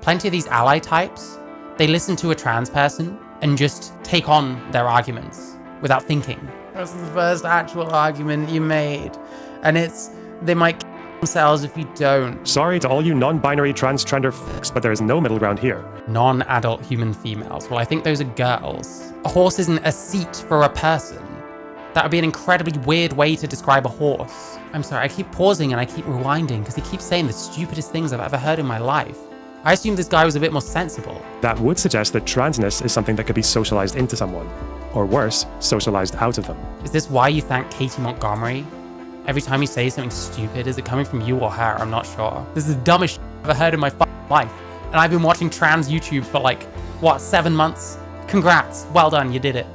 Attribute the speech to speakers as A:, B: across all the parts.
A: plenty of these ally types, they listen to a trans person and just take on their arguments without thinking. That's the first actual argument you made. And they might kill themselves if you don't.
B: Sorry to all you non-binary transgender fucks, but there is no middle ground here.
A: Non-adult human females. Well, I think those are girls. A horse isn't a seat for a person. That would be an incredibly weird way to describe a horse. I'm sorry, I keep pausing and I keep rewinding because he keeps saying the stupidest things I've ever heard in my life. I assumed this guy was a bit more sensible.
B: That would suggest that transness is something that could be socialized into someone. Or worse, socialized out of them.
A: Is this why you thank Katie Montgomery? Every time you say something stupid, is it coming from you or her? I'm not sure. This is the dumbest shit I've ever heard in my life. And I've been watching trans YouTube for like, what, 7 months? Congrats, well done, you did it.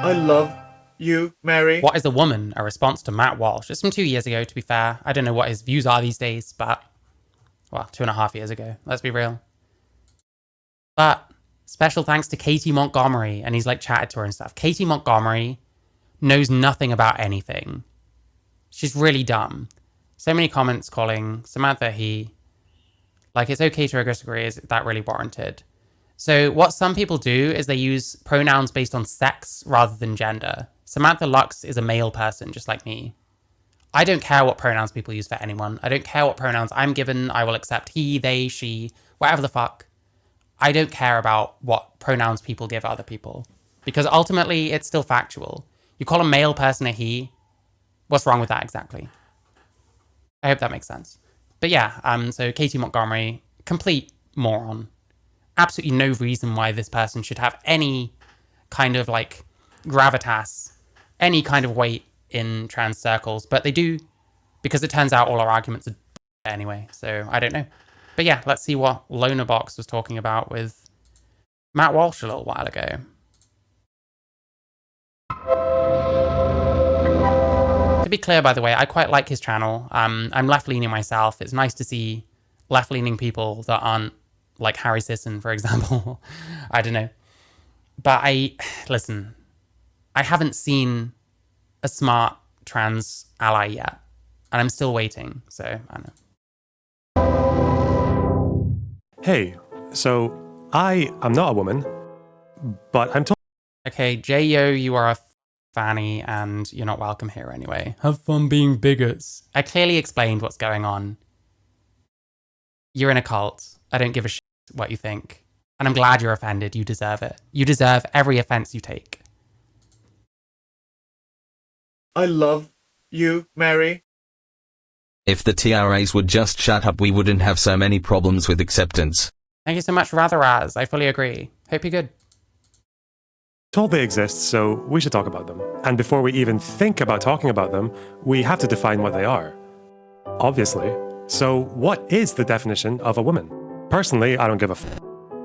C: I love you, Mary.
A: What is a Woman? A response to Matt Walsh. It's from 2 years ago, to be fair. I don't know what his views are these days, but, well, 2.5 years ago, let's be real. But special thanks to Katie Montgomery, and he's like chatted to her and stuff. Katie Montgomery knows nothing about anything. She's really dumb. So many comments calling Samantha he. Like, it's okay to disagree. Is that really warranted? So what some people do is they use pronouns based on sex rather than gender. Samantha Lux is a male person, just like me. I don't care what pronouns people use for anyone. I don't care what pronouns I'm given. I will accept he, they, she, whatever the fuck. I don't care about what pronouns people give other people. Because ultimately, it's still factual. You call a male person a he. What's wrong with that exactly? I hope that makes sense. But yeah, so Katie Montgomery, complete moron. Absolutely no reason why this person should have any kind of like gravitas, any kind of weight in trans circles. But they do, because it turns out all our arguments are anyway. So I don't know. But yeah, let's see what Lonerbox was talking about with Matt Walsh a little while ago. To be clear, by the way, I quite like his channel. I'm left-leaning myself. It's nice to see left-leaning people that aren't like Harry Sisson, for example. I don't know. But listen, I haven't seen a smart trans ally yet. And I'm still waiting, so I don't know.
B: Hey, so I am not a woman, but I'm told.
A: Okay, J-Yo, you are a fanny and you're not welcome here anyway. Have fun being bigots. I clearly explained what's going on. You're in a cult. I don't give a shit what you think. And I'm glad you're offended. You deserve it. You deserve every offense you take.
C: I love you, Mary.
D: If the TRAs would just shut up, we wouldn't have so many problems with acceptance.
A: Thank you so much, Ratheraz. I fully agree. Hope you're good.
B: Told they exist, so we should talk about them. And before we even think about talking about them, we have to define what they are. Obviously. So what is the definition of a woman? Personally, I don't give a f***.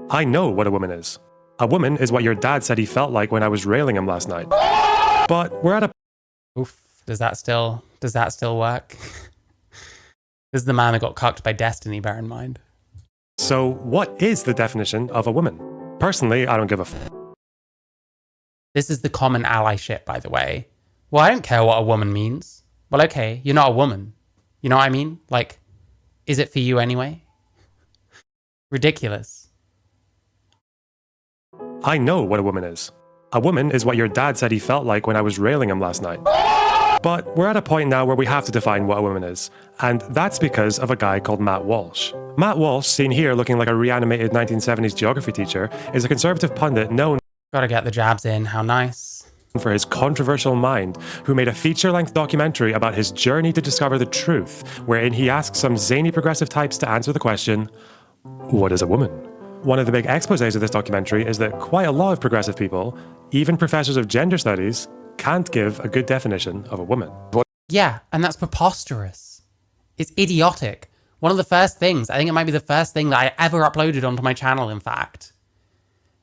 B: I know what a woman is. A woman is what your dad said he felt like when I was railing him last night. But we're at a...
A: Oof. Does that still work? This is the man that got cucked by destiny, bear in mind.
B: So what is the definition of a woman? Personally, I don't give a f***.
A: This is the common ally shit, by the way. Well, I don't care what a woman means. Well, okay, you're not a woman. You know what I mean? Like, is it for you anyway? Ridiculous.
B: I know what a woman is. A woman is what your dad said he felt like when I was railing him last night. But we're at a point now where we have to define what a woman is. And that's because of a guy called Matt Walsh. Matt Walsh, seen here looking like a reanimated 1970s geography teacher, is a conservative pundit known
A: Gotta get the jabs in, how nice.
B: For his controversial mind, who made a feature-length documentary about his journey to discover the truth, wherein he asks some zany progressive types to answer the question, what is a woman? One of the big exposés of this documentary is that quite a lot of progressive people, even professors of gender studies, can't give a good definition of a woman.
A: Yeah, and that's preposterous. It's idiotic. One of the first things, I think it might be the first thing that I ever uploaded onto my channel, in fact.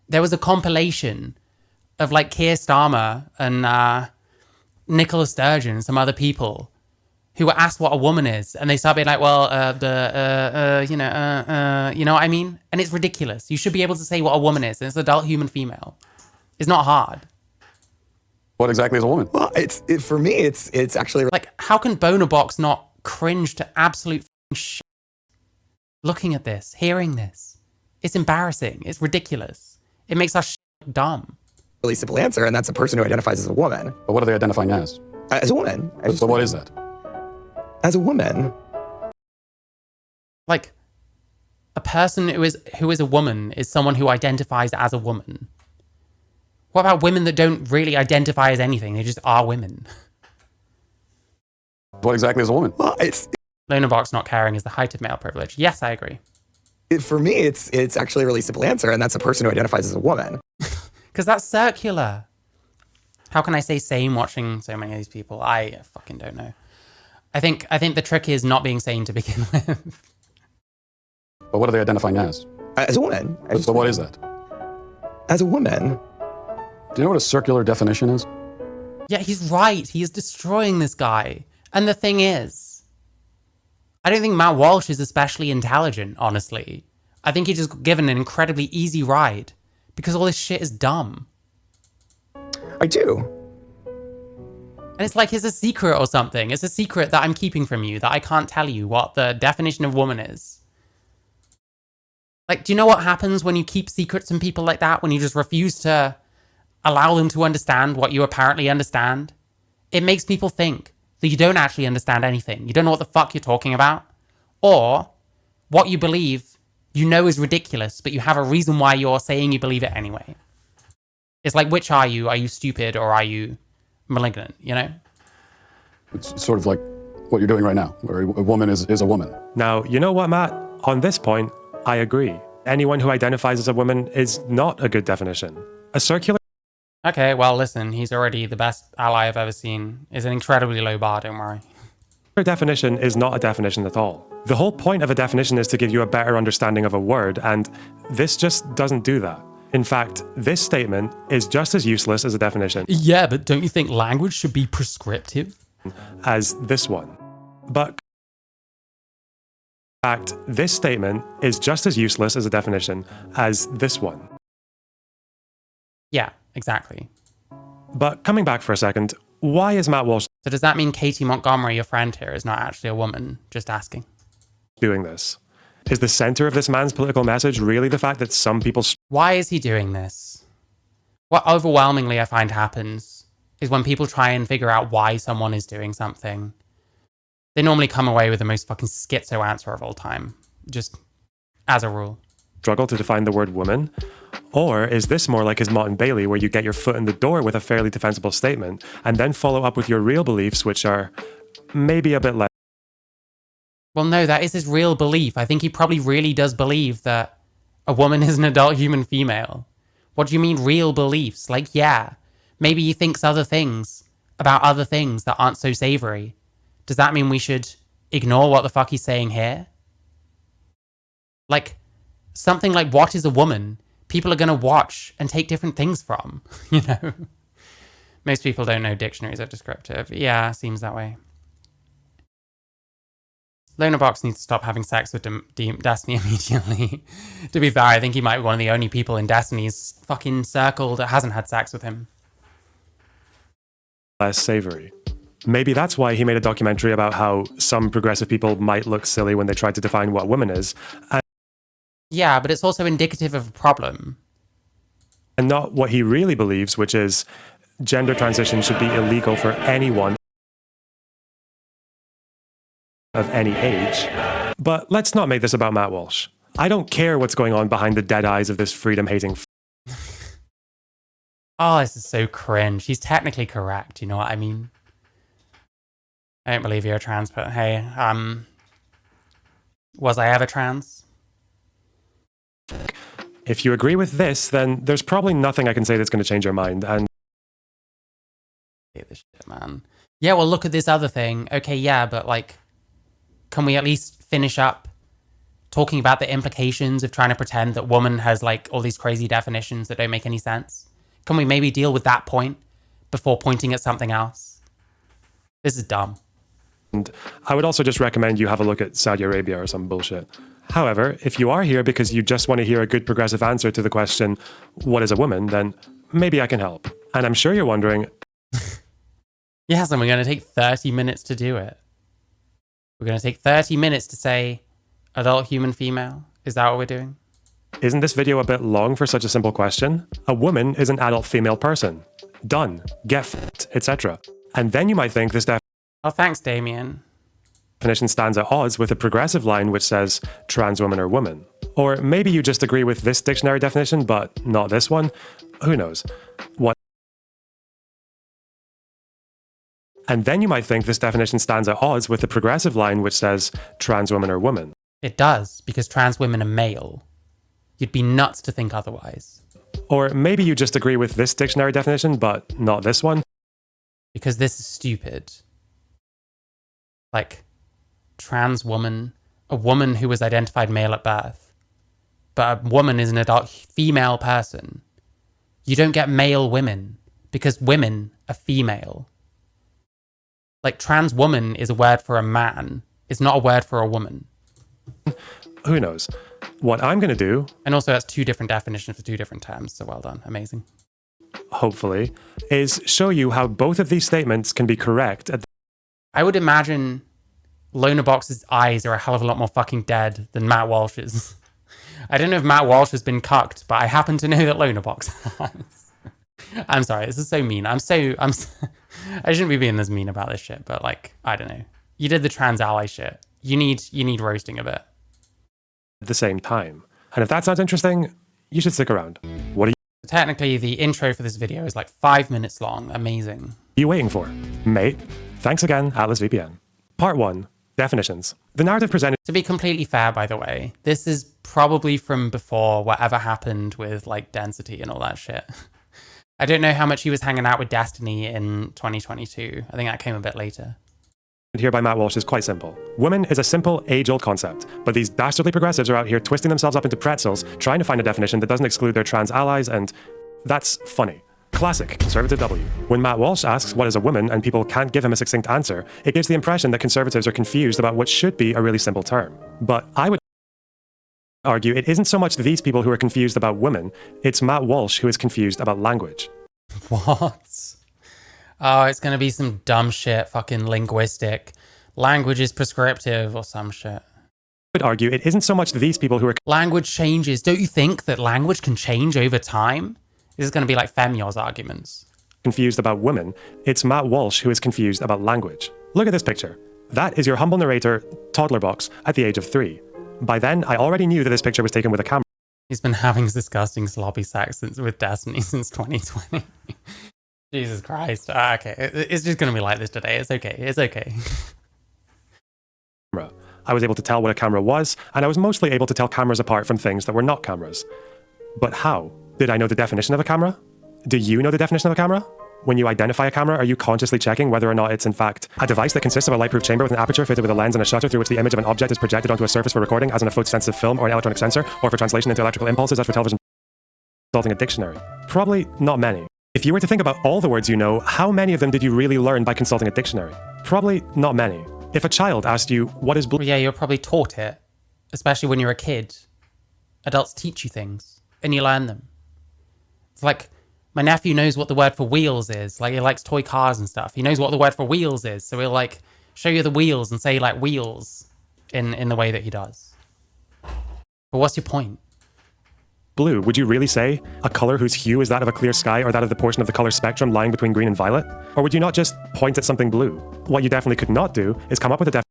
A: There was a compilation of like Keir Starmer and Nicola Sturgeon and some other people who were asked what a woman is, and they start being like, well, you know what I mean? And it's ridiculous. You should be able to say what a woman is, and it's adult human female. It's not hard.
E: What exactly is a woman?
F: Well, for me, it's actually
A: Like, how can Bonerbox not cringe to absolute shit looking at this, hearing this? It's embarrassing. It's ridiculous. It makes us dumb.
F: really simple answer, and that's a person who identifies as a woman.
E: But what are they identifying as?
F: As a woman.
E: So what is that?
F: As a woman.
A: Like, a person who is a woman is someone who identifies as a woman. What about women that don't really identify as anything? They just are women.
E: What exactly is a woman?
F: Well,
A: Lonerbox not caring is the height of male privilege. Yes, I agree.
F: for me, it's actually a really simple answer, and that's a person who identifies as a woman.
A: Because that's circular. How can I say sane watching so many of these people? I fucking don't know. I think the trick is not being sane to begin with.
E: But what are they identifying as?
F: As a woman.
E: So what is that?
F: As a woman.
E: Do you know what a circular definition is?
A: Yeah, he's right. He is destroying this guy. And the thing is, I don't think Matt Walsh is especially intelligent, honestly. I think he's just given an incredibly easy ride because all this shit is dumb.
F: I do.
A: And it's like it's a secret or something. It's a secret that I'm keeping from you, that I can't tell you what the definition of woman is. Like, do you know what happens when you keep secrets from people like that? When you just refuse to allow them to understand what you apparently understand? It makes people think that you don't actually understand anything. You don't know what the fuck you're talking about. Or what you believe, you know is ridiculous, but you have a reason why you're saying you believe it anyway. It's like, which are you? Are you stupid or are you malignant, you know?
E: It's sort of like what you're doing right now, where a woman is a woman.
B: Now, you know what, Matt? On this point, I agree. Anyone who identifies as a woman is not a good definition. A circular
A: Okay, well, listen, he's already the best ally I've ever seen. It's an incredibly low bar, don't worry.
B: definition is not a definition at all. The whole point of a definition is to give you a better understanding of a word, and this just doesn't do that. In fact, this statement is just as useless as a definition
A: Yeah, but don't you think language should be prescriptive?
B: as this one. But in fact, this statement is just as useless as a definition as this one.
A: Yeah, exactly.
B: But coming back for a second, why is Matt Walsh
A: So does that mean Katie Montgomery, your friend here, is not actually a woman? Just asking.
B: doing this? Is the center of this man's political message really the fact that some people
A: Why is he doing this? What overwhelmingly I find happens is when people try and figure out why someone is doing something, they normally come away with the most fucking schizo answer of all time. Just as a rule.
B: struggle to define the word woman? Or is this more like his Mott and Bailey, where you get your foot in the door with a fairly defensible statement and then follow up with your real beliefs, which are maybe a bit less?
A: Well, no, that is his real belief. I think he probably really does believe that a woman is an adult human female. What do you mean real beliefs? Like, yeah, maybe he thinks other things about other things that aren't so savory. Does that mean we should ignore what the fuck he's saying here? Like, something like what is a woman? People are going to watch and take different things from, you know? Most people don't know dictionaries are descriptive. Yeah, seems that way. Lonerbox needs to stop having sex with Destiny immediately. To be fair, I think he might be one of the only people in Destiny's fucking circle that hasn't had sex with him.
B: Less savory. Maybe that's why he made a documentary about how some progressive people might look silly when they try to define what woman is,
A: Yeah, but it's also indicative of a problem.
B: and not what he really believes, which is gender transition should be illegal for anyone of any age. But let's not make this about Matt Walsh. I don't care what's going on behind the dead eyes of this freedom-hating
A: Oh, this is so cringe. He's technically correct, you know what I mean? I don't believe you're trans, but hey, was I ever trans?
B: If you agree with this, then there's probably nothing I can say that's going to change your mind. And
A: Hate this shit, man. Yeah, well, look at this other thing. Okay, yeah, but like, can we at least finish up talking about the implications of trying to pretend that woman has like all these crazy definitions that don't make any sense? Can we maybe deal with that point before pointing at something else? This is dumb.
B: I would also just recommend you have a look at Saudi Arabia or some bullshit. However, if you are here because you just want to hear a good progressive answer to the question, what is a woman, then maybe I can help. And I'm sure you're wondering,
A: Yes, and we're going to take 30 minutes to do it. We're going to take 30 minutes to say adult human female. Is that what we're doing?
B: Isn't this video a bit long for such a simple question? A woman is an adult female person. Done. Get f***ed, etc. And then you might think this
A: Oh, thanks, Damien.
B: definition stands at odds with a progressive line which says trans woman or woman. Or maybe you just agree with this dictionary definition, but not this one. Who knows? What? And then you might think this definition stands at odds with the progressive line which says trans woman or woman.
A: It does, because trans women are male. You'd be nuts to think otherwise.
B: Or maybe you just agree with this dictionary definition, but not this one.
A: Because this is stupid. Like, trans woman, a woman who was identified male at birth. But a woman is an adult female person. You don't get male women, because women are female. Like, trans woman is a word for a man. It's not a word for a woman.
B: Who knows? What I'm going to do,
A: And also that's two different definitions for two different terms, so well done. Amazing.
B: hopefully, is show you how both of these statements can be correct at
A: I would imagine Lonerbox's eyes are a hell of a lot more fucking dead than Matt Walsh's. I don't know if Matt Walsh has been cucked, but I happen to know that Lonerbox has. I'm sorry, this is so mean. I shouldn't be being this mean about this shit, but like, I don't know. You did the trans ally shit. You need roasting a bit.
B: the same time. And if that sounds interesting, you should stick around. What are
A: Technically, the intro for this video is like 5 minutes long. Amazing.
B: you waiting for? Mate, thanks again, Atlas VPN. Part 1. Definitions. The narrative presented
A: To be completely fair, by the way, this is probably from before whatever happened with like density and all that shit. I don't know how much he was hanging out with Destiny in 2022. I think that came a bit later.
B: here by Matt Walsh is quite simple. Woman is a simple, age-old concept, but these dastardly progressives are out here twisting themselves up into pretzels, trying to find a definition that doesn't exclude their trans allies, and that's funny. Classic conservative W. When Matt Walsh asks what is a woman and people can't give him a succinct answer, it gives the impression that conservatives are confused about what should be a really simple term. But I would argue it isn't so much these people who are confused about women, it's Matt Walsh who is confused about language.
A: What? Oh, it's going to be some dumb shit, fucking linguistic. Language is prescriptive or some shit.
B: I would argue it isn't so much these people who are
A: Language changes. Don't you think that language can change over time? This is going to be like Femyo's arguments.
B: confused about women, it's Matt Walsh who is confused about language. Look at this picture. That is your humble narrator, toddler box, at the age of 3. By then, I already knew that this picture was taken with a camera.
A: He's been having disgusting sloppy sex with Destiny since 2020. Jesus Christ. Okay, it's just going to be like this today. It's okay. It's okay.
B: I was able to tell what a camera was, and I was mostly able to tell cameras apart from things that were not cameras. But how? Did I know the definition of a camera? Do you know the definition of a camera? When you identify a camera, are you consciously checking whether or not it's in fact a device that consists of a lightproof chamber with an aperture fitted with a lens and a shutter through which the image of an object is projected onto a surface for recording, as in a photosensitive film or an electronic sensor, or for translation into electrical impulses, as for television? Consulting a dictionary? Probably not many. If you were to think about all the words you know, how many of them did you really learn by consulting a dictionary? Probably not many. If a child asked you, what is blue?
A: Well, yeah, you're probably taught it, especially when you're a kid. Adults teach you things, and you learn them. It's like, my nephew knows what the word for wheels is. Like, he likes toy cars and stuff. He knows what the word for wheels is, so he'll, like, show you the wheels and say, like, wheels in the way that he does. But what's your point?
B: Blue, would you really say a color whose hue is that of a clear sky or that of the portion of the color spectrum lying between green and violet? Or would you not just point at something blue? What you definitely could not do is come up with a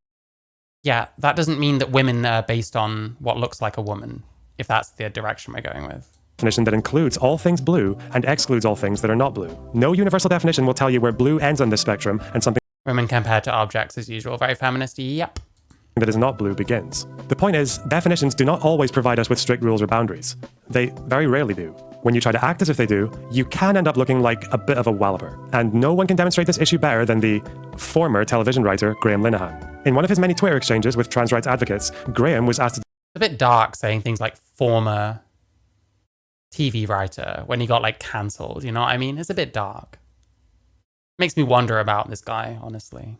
A: Yeah, that doesn't mean that women are based on what looks like a woman, if that's the direction we're going with.
B: definition that includes all things blue and excludes all things that are not blue. No universal definition will tell you where blue ends on this spectrum and something
A: Women compared to objects as usual. Very feminist, yep.
B: that is not blue begins. The point is, definitions do not always provide us with strict rules or boundaries. They very rarely do. When you try to act as if they do, you can end up looking like a bit of a walloper. And no one can demonstrate this issue better than the former television writer Graham Linehan. In one of his many Twitter exchanges with trans rights advocates, Graham was asked to
A: It's a bit dark saying things like former TV writer when he got like cancelled, you know what I mean? It's a bit dark. Makes me wonder about this guy, honestly.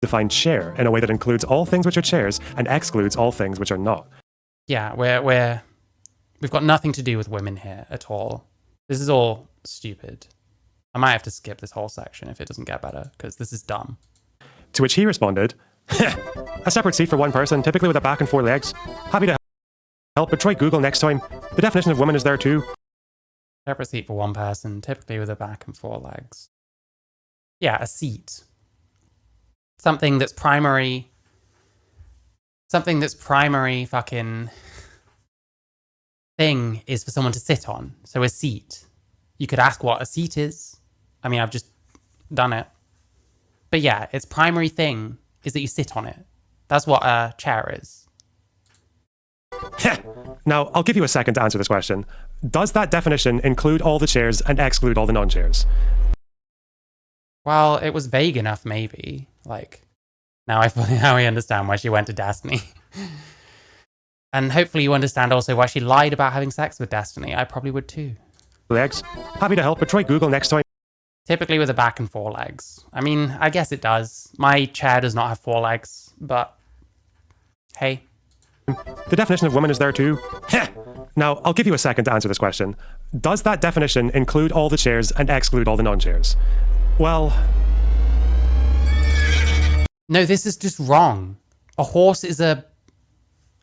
B: define chair in a way that includes all things which are chairs and excludes all things which are not.
A: Yeah, we've got nothing to do with women here at all. This is all stupid. I might have to skip this whole section if it doesn't get better, because this is dumb.
B: To which he responded, a separate seat for one person, typically with a back and 4 legs. Happy to help, but try Google next time. The definition of woman is there too.
A: Separate seat for one person, typically with a back and 4 legs. Yeah, a seat. Something that's primary fucking thing is for someone to sit on. So a seat. You could ask what a seat is. I mean, I've just done it. But yeah, its primary thing is that you sit on it. That's what a chair is.
B: Now, I'll give you a second to answer this question. Does that definition include all the chairs and exclude all the non-chairs?
A: Well, it was vague enough, maybe. Like, now I understand why she went to Destiny. And hopefully you understand also why she lied about having sex with Destiny. I probably would too.
B: Legs. Happy to help, but try Google next time.
A: Typically with a back and 4 legs. I mean, I guess it does. My chair does not have 4 legs, but hey.
B: The definition of woman is there too. Now, I'll give you a second to answer this question. Does that definition include all the chairs and exclude all the non-chairs? Well...
A: No, this is just wrong. A horse is a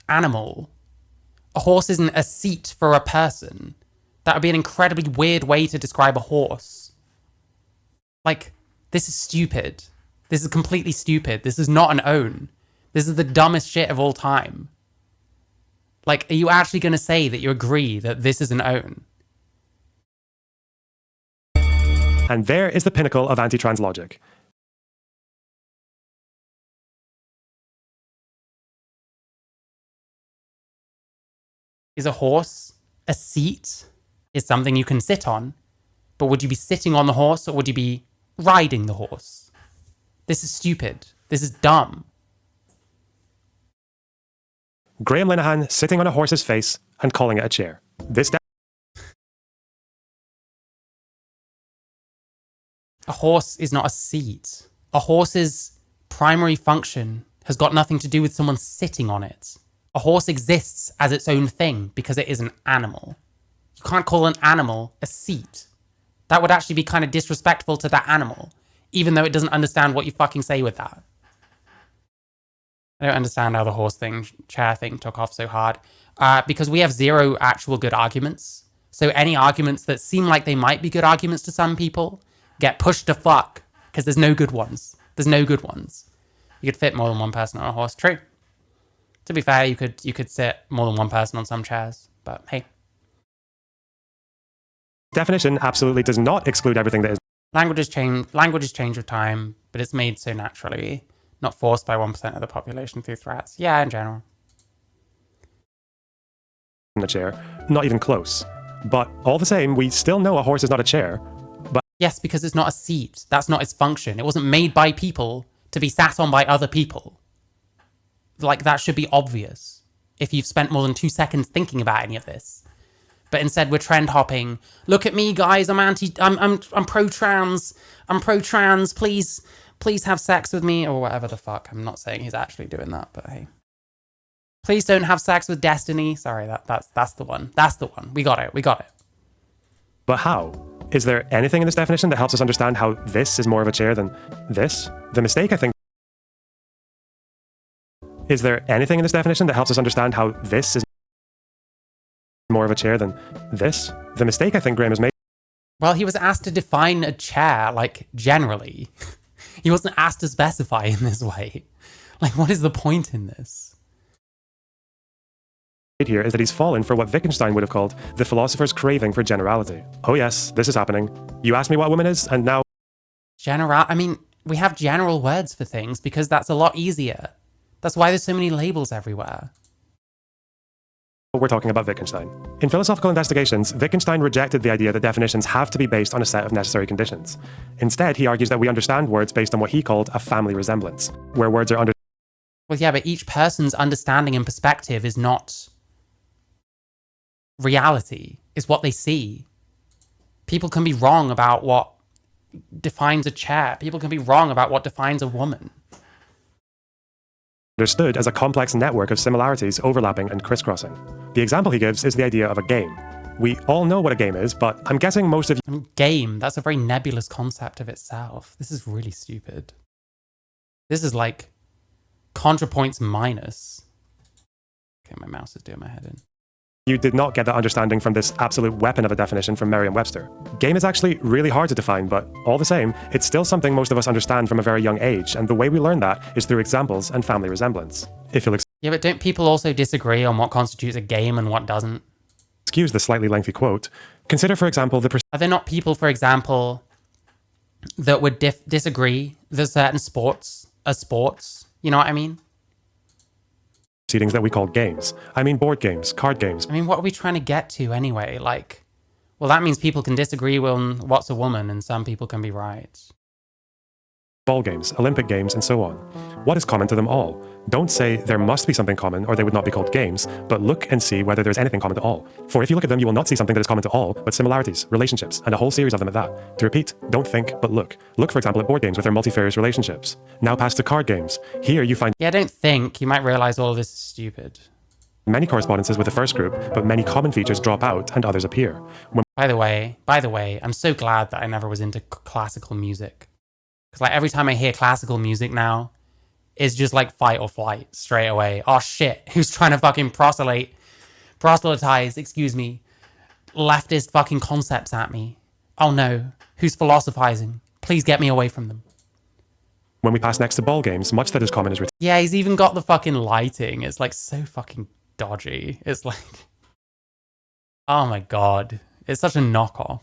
A: animal. A horse isn't a seat for a person. That would be an incredibly weird way to describe a horse. Like, this is stupid. This is completely stupid. This is not an own. This is the dumbest shit of all time. Like, are you actually going to say that you agree that this is an own?
B: And there is the pinnacle of anti-trans logic.
A: Is a horse a seat? Is something you can sit on? But would you be sitting on the horse or would you be riding the horse? This is stupid. This is dumb.
B: Graham Linehan sitting on a horse's face and calling it a chair.
A: A horse is not a seat. A horse's primary function has got nothing to do with someone sitting on it. A horse exists as its own thing because it is an animal. You can't call an animal a seat. That would actually be kind of disrespectful to that animal, even though it doesn't understand what you fucking say with that. I don't understand how the horse thing, chair thing took off so hard. Because we have 0 actual good arguments. So any arguments that seem like they might be good arguments to some people get pushed to fuck because there's no good ones. There's no good ones. You could fit more than one person on a horse. True. To be fair, you could sit more than one person on some chairs. But hey.
B: Definition absolutely does not exclude everything that is.
A: Languages change with time, but it's made so naturally. Not forced by 1% of the population through threats. Yeah, in general.
B: In a chair. Not even close. But all the same, we still know a horse is not a chair. But
A: yes, because it's not a seat. That's not its function. It wasn't made by people to be sat on by other people. Like, that should be obvious if you've spent more than 2 seconds thinking about any of this. But instead we're trend hopping. Look at me, guys. I'm pro-trans. I'm pro-trans. Please have sex with me, or whatever the fuck. I'm not saying he's actually doing that, but hey. Please don't have sex with Destiny. Sorry, that's the one. That's the one. We got it.
B: But how? Is there anything in this definition that helps us understand how this is more of a chair than this? The mistake, I think... Is there anything in this definition that helps us understand how this is more of a chair than this? The mistake I think Graham has made...
A: Well, he was asked to define a chair, like, generally. He wasn't asked to specify in this way. Like, what is the point in this?
B: Here is that he's fallen for what Wittgenstein would have called the philosopher's craving for generality. Oh yes, this is happening. You asked me what a woman is, and now...
A: I mean, we have general words for things because that's a lot easier. That's why there's so many labels everywhere.
B: We're talking about Wittgenstein. In philosophical investigations, Wittgenstein rejected the idea that definitions have to be based on a set of necessary conditions. Instead, he argues that we understand words based on what he called a family resemblance, where words are under...
A: Well, yeah, but each person's understanding and perspective is not reality, is what they see. People can be wrong about what defines a chair. People can be wrong about what defines a woman.
B: Understood as a complex network of similarities overlapping and crisscrossing. The example he gives is the idea of a game. We all know what a game is, but I'm guessing most of
A: I mean, game, that's a very nebulous concept of itself. This is really stupid. This is like ContraPoints minus. Okay, my mouse is doing my head in.
B: you did not get that understanding from this absolute weapon of a definition from Merriam-Webster. Game is actually really hard to define, but all the same, it's still something most of us understand from a very young age, and the way we learn that is through examples and family resemblance. If you'll
A: Yeah, but don't people also disagree on what constitutes a game and what doesn't?
B: excuse the slightly lengthy quote, consider, for example, the
A: Are there not people, for example, that would disagree that certain sports are sports? You know what I mean?
B: proceedings that we call games. I mean board games, card games,
A: I mean, what are we trying to get to anyway? Like, well, that means people can disagree on what's a woman and some people can be right.
B: ball games, Olympic games, and so on. What is common to them all? Don't say there must be something common or they would not be called games, but look and see whether there's anything common to all. For if you look at them, you will not see something that is common to all, but similarities, relationships, and a whole series of them at that. To repeat, don't think, but look. Look, for example, at board games with their multifarious relationships. Now pass to card games. Here you find
A: Yeah, don't think. You might realize all of this is stupid.
B: many correspondences with the first group, but many common features drop out and others appear. When
A: By the way, I'm so glad that I never was into classical music. Because like every time I hear classical music now, it's just like fight or flight straight away. Oh shit, who's trying to fucking proselytize, leftist fucking concepts at me? Oh no, who's philosophizing? Please get me away from them.
B: we pass next to ball games, much that is common is
A: Yeah, he's even got the fucking lighting. It's like so fucking dodgy. It's like, oh my god, it's such a knockoff.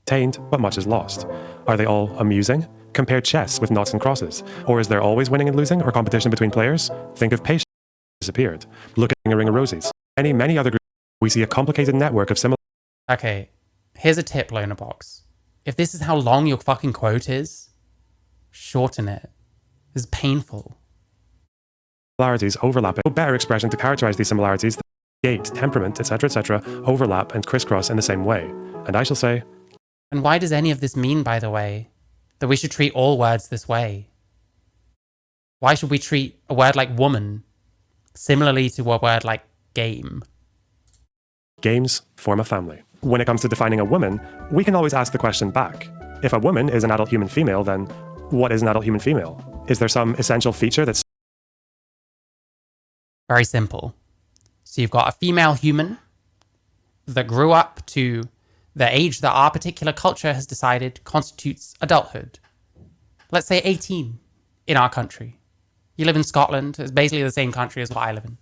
B: retained, but much is lost. Are they all amusing? Compare chess with noughts and crosses. Or is there always winning and losing or competition between players? Think of patience disappeared. Look at a ring of roses. Many other groups, we see a complicated network of
A: Okay, here's a tip, lonerbox. If this is how long your fucking quote is, shorten it. This is painful.
B: similarities overlap. No better expression to characterize these similarities than gait, temperament, etc., overlap and crisscross in the same way. And I shall say,
A: And why does any of this mean, by the way, that we should treat all words this way? Why should we treat a word like woman similarly to a word like game?
B: games form a family. When it comes to defining a woman, we can always ask the question back. If a woman is an adult human female, then what is an adult human female? Is there some essential feature that's
A: Very simple. So you've got a female human that grew up to the age that our particular culture has decided constitutes adulthood. Let's say 18 in our country. You live in Scotland, it's basically the same country as what I live in.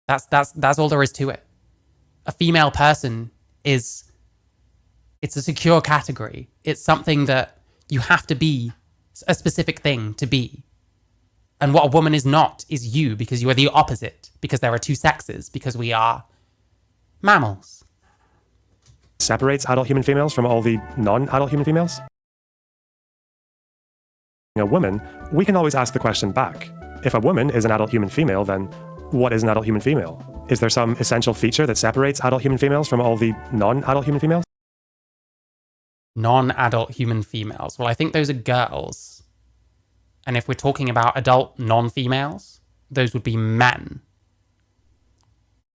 A: That's all there is to it. A female person it's a secure category. It's something that you have to be a specific thing to be. And what a woman is not is you, because you are the opposite, because there are two sexes, because we are mammals.
B: separates adult human females from all the non-adult human females? A woman, we can always ask the question back. If a woman is an adult human female, then what is an adult human female? Is there some essential feature that separates adult human females from all the non-adult human females?
A: Non-adult human females. Well, I think those are girls. And if we're talking about adult non-females, those would be men.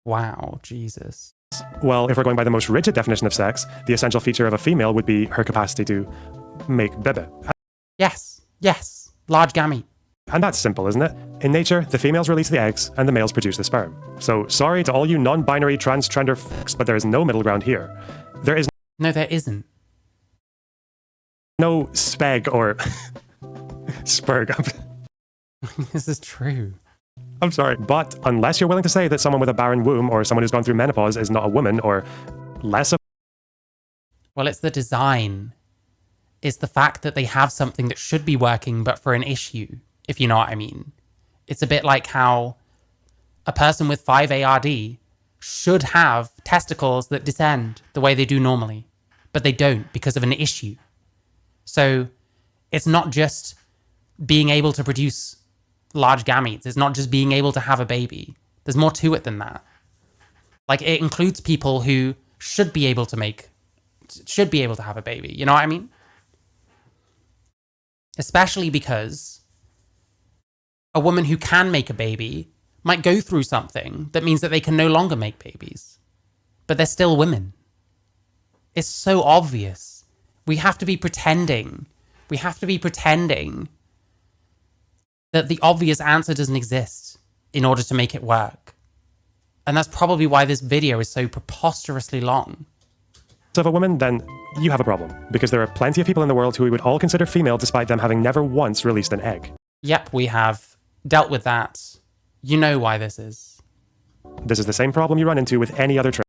A: Wow, Jesus.
B: Well, if we're going by the most rigid definition of sex, the essential feature of a female would be her capacity to make bebe.
A: Yes, large gamete.
B: And that's simple, isn't it? In nature, the females release the eggs and the males produce the sperm. So sorry to all you non-binary transgender fucks, but there is no middle ground here. There is
A: No, there isn't.
B: no speg or spurg.
A: This is true.
B: I'm sorry. But unless you're willing to say that someone with a barren womb or someone who's gone through menopause is not a woman or less of
A: Well, it's the design. It's the fact that they have something that should be working, but for an issue, if you know what I mean. It's a bit like how a person with 5 ARD should have testicles that descend the way they do normally, but they don't because of an issue. So it's not just being able to produce large gametes. It's not just being able to have a baby. There's more to it than that. Like, it includes people who should be able to have a baby. You know what I mean? Especially because a woman who can make a baby might go through something that means that they can no longer make babies. but they're still women. It's so obvious. We have to be pretending. We have to be pretending that the obvious answer doesn't exist in order to make it work. And that's probably why this video is so preposterously long.
B: Of a woman, then you have a problem, because there are plenty of people in the world who we would all consider female despite them having never once released an egg.
A: Yep, we have dealt with that. You know why this is.
B: This is the same problem you run into with any other trait.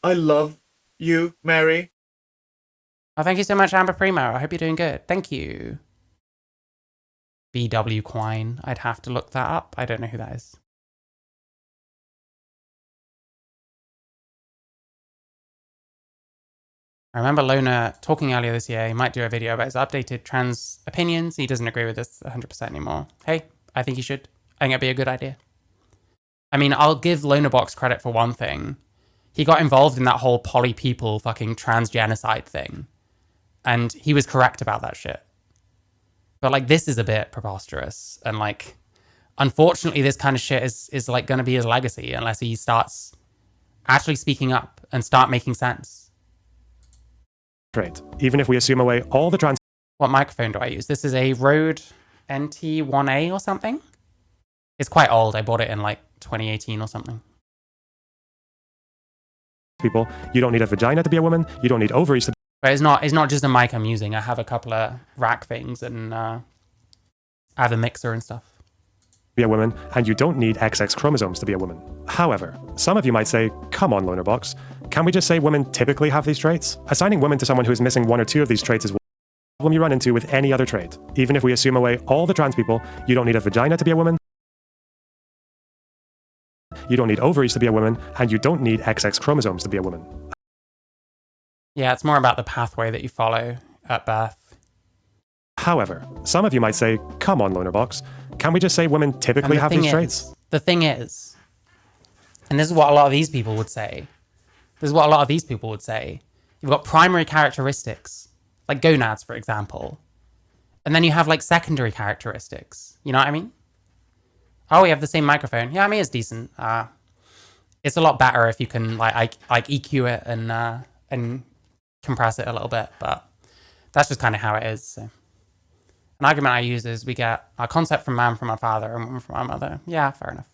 C: I love you, Mary.
A: Oh, thank you so much, Amber Primo. I hope you're doing good. Thank you. BW Quine. I'd have to look that up. I don't know who that is. I remember Loner talking earlier this year. He might do a video about his updated trans opinions. He doesn't agree with this 100% anymore. Hey, I think he should. I think it'd be a good idea. I mean, I'll give lonerbox credit for one thing. He got involved in that whole poly people fucking trans genocide thing. And he was correct about that shit. But like, this is a bit preposterous. And like, unfortunately, this kind of shit is like going to be his legacy unless he starts actually speaking up and start making sense.
B: Trait. Even if we assume away all the trans
A: What microphone do I use? This is a Rode NT1A or something. It's quite old. I bought it in like 2018 or something.
B: people, you don't need a vagina to be a woman, you don't need ovaries to
A: But it's not just a mic I'm using. I have a couple of rack things and I have a mixer and stuff.
B: be a woman, and you don't need XX chromosomes to be a woman. However, some of you might say, come on, Lonerbox, can we just say women typically have these traits? Assigning women to someone who is missing one or two of these traits is one problem you run into with any other trait. Even if we assume away all the trans people, you don't need a vagina to be a woman, you don't need ovaries to be a woman, and you don't need XX chromosomes to be a woman.
A: Yeah, it's more about the pathway that you follow at birth.
B: However, some of you might say, come on, Lonerbox, can we just say women typically have these traits?
A: The thing is, and this is what a lot of these people would say, you've got primary characteristics, like gonads, for example, and then you have like secondary characteristics. You know what I mean? Oh, we have the same microphone. Yeah, I mean, it's decent. It's a lot better if you can like EQ it and compress it a little bit, but that's just kind of how it is. So. An argument I use is we get our concept from man from our father and woman from our mother. Yeah, fair enough.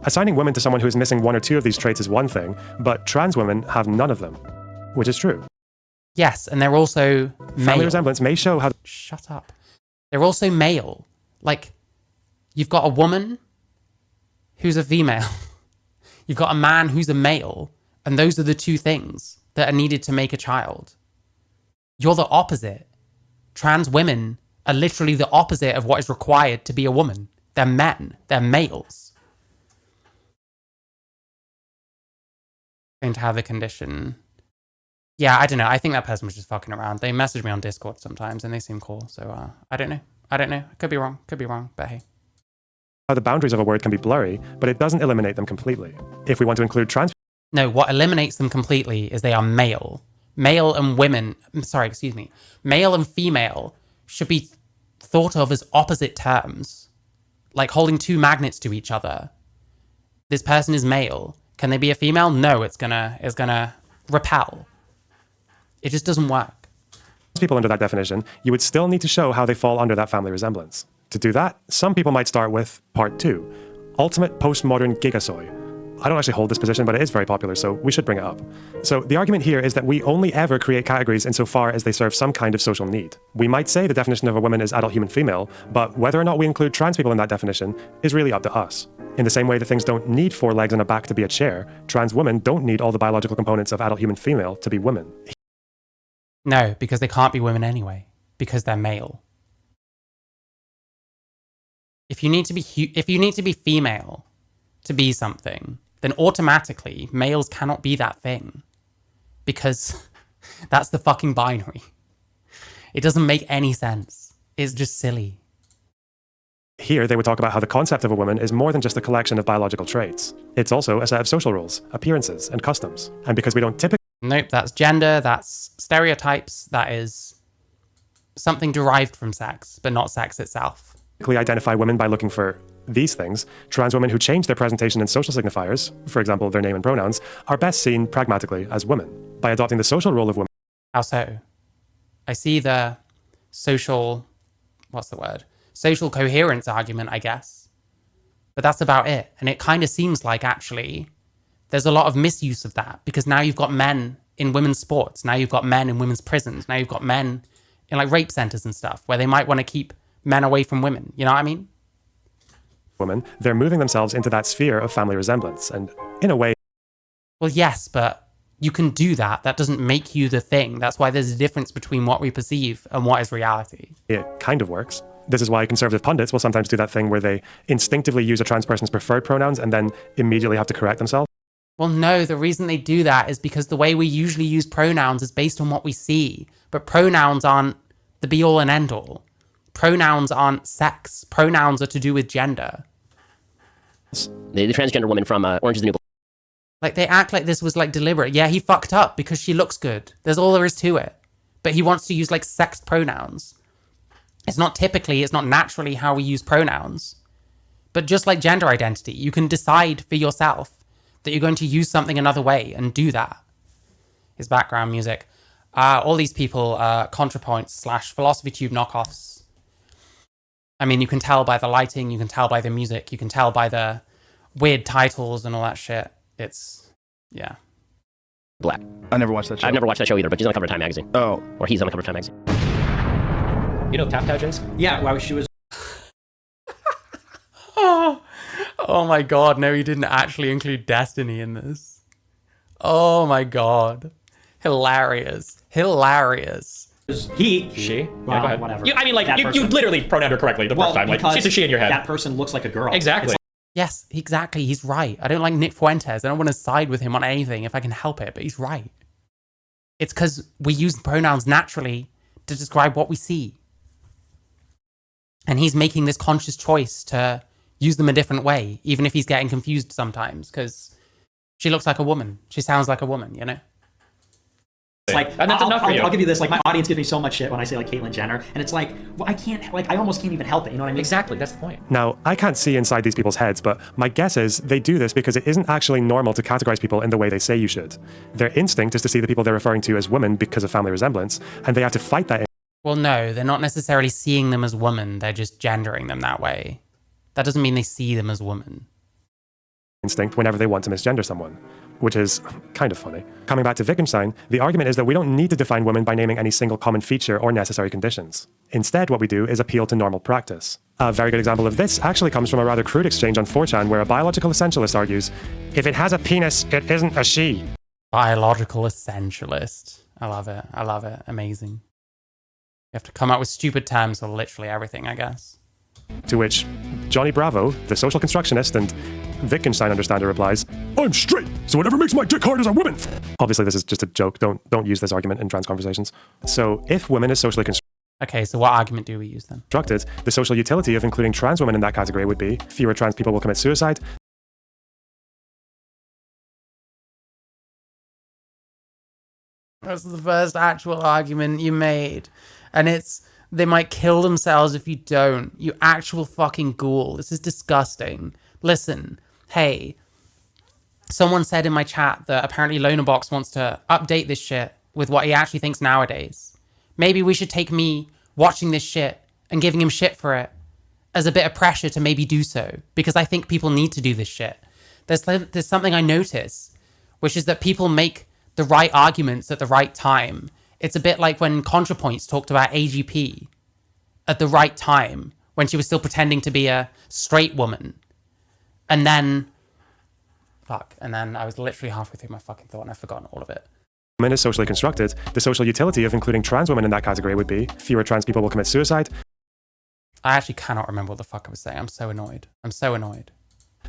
B: Assigning women to someone who is missing one or two of these traits is one thing, but trans women have none of them, which is true.
A: Yes, and they're also male.
B: Family resemblance may show how...
A: Shut up. They're also male. Like, you've got a woman who's a female. You've got a man who's a male. And those are the two things that are needed to make a child. You're the opposite. Trans women are literally the opposite of what is required to be a woman. They're men. They're males. Going to have the condition. Yeah, I don't know. I think that person was just fucking around. They message me on Discord sometimes and they seem cool. So I don't know. I could be wrong. But hey.
B: How the boundaries of a word can be blurry, but it doesn't eliminate them completely. If we want to include trans...
A: No, what eliminates them completely is they are male. Male and female should be thought of as opposite terms. Like holding two magnets to each other. This person is male. Can they be a female? No, it's gonna repel. It just doesn't work.
B: People under that definition, you would still need to show how they fall under that family resemblance. To do that, some people might start with part 2, ultimate postmodern gigasoy. I don't actually hold this position, but it is very popular, so we should bring it up. So the argument here is that we only ever create categories insofar as they serve some kind of social need. We might say the definition of a woman is adult human female, but whether or not we include trans people in that definition is really up to us. In the same way that things don't need 4 legs and a back to be a chair, trans women don't need all the biological components of adult human female to be women.
A: No, because they can't be women anyway, because they're male. If you need to be female to be something, then automatically males cannot be that thing. Because that's the fucking binary. It doesn't make any sense. It's just silly.
B: Here, they would talk about how the concept of a woman is more than just a collection of biological traits. It's also a set of social roles, appearances, and customs. And because we don't typically...
A: Nope, that's gender, that's stereotypes, that is something derived from sex, but not sex itself.
B: identify women by looking for these things, trans women who change their presentation and social signifiers, for example, their name and pronouns, are best seen pragmatically as women. By adopting the social role of women.
A: How so? I see the social, what's the word? Social coherence argument, I guess. But that's about it. And it kind of seems like actually there's a lot of misuse of that, because now you've got men in women's sports. Now you've got men in women's prisons. Now you've got men in like rape centers and stuff where they might want to keep men away from women. You know what I mean?
B: Women, they're moving themselves into that sphere of family resemblance. And in a way,
A: well, yes, but you can do that. That doesn't make you the thing. That's why there's a difference between what we perceive and what is reality.
B: it kind of works. This is why conservative pundits will sometimes do that thing where they instinctively use a trans person's preferred pronouns and then immediately have to correct themselves.
A: Well, no, the reason they do that is because the way we usually use pronouns is based on what we see. But pronouns aren't the be all and end all. Pronouns aren't sex. Pronouns are to do with gender.
G: The transgender woman from Orange is the New Black.
A: Like, they act like this was like deliberate. Yeah, he fucked up because she looks good. There's all there is to it. But he wants to use like sex pronouns. It's not naturally how we use pronouns. But just like gender identity, you can decide for yourself that you're going to use something another way and do that. His background music. All these people are ContraPoints / Philosophy Tube knockoffs. I mean, you can tell by the lighting, you can tell by the music, you can tell by the weird titles and all that shit. It's, yeah.
G: Black.
H: I never watched that show.
G: I've never watched that show either, but she's on the cover of Time magazine.
H: Oh.
G: Or he's on the cover of Time magazine. You know who Tap is?
I: Yeah, well, she was.
A: Oh my god, no, he didn't actually include Destiny in this. Oh my god. Hilarious.
I: He.
G: She?
I: Well,
G: Yeah, go ahead.
I: whatever.
G: I mean, like,
I: That
G: you
I: person.
G: literally pronounced her correctly the first time. Like,
I: because
G: she's a she in your head.
I: That person looks like a girl.
G: Exactly.
A: Yes, exactly. He's right. I don't like Nick Fuentes. I don't want to side with him on anything if I can help it, but he's right. It's because we use pronouns naturally to describe what we see. And he's making this conscious choice to use them a different way, even if he's getting confused sometimes, because she looks like a woman. She sounds like a woman, you know?
I: It's like,
G: And that's enough for you.
I: I'll give you this. Like, my audience gives me so much shit when I say like Caitlyn Jenner, and it's like, well, I can't. Like, I almost can't even help it. You know what I mean?
G: Exactly. That's the point.
B: Now, I can't see inside these people's heads, but my guess is they do this because it isn't actually normal to categorize people in the way they say you should. Their instinct is to see the people they're referring to as women because of family resemblance, and they have to fight that
A: Well, no, they're not necessarily seeing them as women. They're just gendering them that way. That doesn't mean they see them as women.
B: instinct whenever they want to misgender someone, which is kind of funny. Coming back to Wittgenstein, the argument is that we don't need to define women by naming any single common feature or necessary conditions. Instead, what we do is appeal to normal practice. A very good example of this actually comes from a rather crude exchange on 4chan where a biological essentialist argues, if it has a penis, it isn't a she.
A: Biological essentialist. I love it. Amazing. You have to come up with stupid terms for literally everything, I guess.
B: To which Johnny Bravo, the social constructionist and Wittgenstein understander, replies, I'm straight, so whatever makes my dick hard is a woman. Obviously, this is just a joke. Don't use this argument in trans conversations. So if women is socially
A: Okay, so what argument do we use then?
B: constructed, the social utility of including trans women in that category would be fewer trans people will commit suicide.
A: That's the first actual argument you made. And it's, they might kill themselves if you don't. You actual fucking ghoul. This is disgusting. Listen, hey, someone said in my chat that apparently lonerbox wants to update this shit with what he actually thinks nowadays. Maybe we should take me watching this shit and giving him shit for it as a bit of pressure to maybe do so, because I think people need to do this shit. There's something I notice, which is that people make the right arguments at the right time. It's a bit like when ContraPoints talked about AGP at the right time, when she was still pretending to be a straight woman. And then I was literally halfway through my fucking thought and I've forgotten all of it.
B: Women is socially constructed, the social utility of including trans women in that category would be fewer trans people will commit suicide.
A: I actually cannot remember what the fuck I was saying. I'm so annoyed.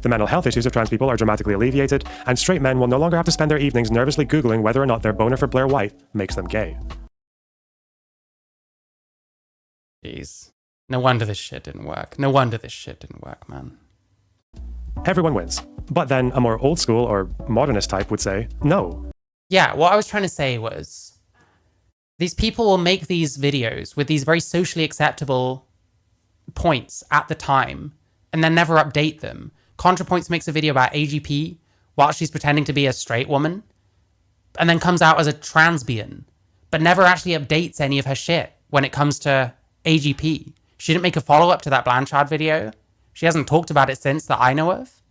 B: The mental health issues of trans people are dramatically alleviated, and straight men will no longer have to spend their evenings nervously Googling whether or not their boner for Blair White makes them gay.
A: Jeez. No wonder this shit didn't work, man.
B: Everyone wins. But then a more old school or modernist type would say, no.
A: Yeah, what I was trying to say was, these people will make these videos with these very socially acceptable points at the time, and then never update them. ContraPoints makes a video about AGP while she's pretending to be a straight woman, and then comes out as a transbian, but never actually updates any of her shit when it comes to AGP. She didn't make a follow-up to that Blanchard video. She hasn't talked about it since that I know of.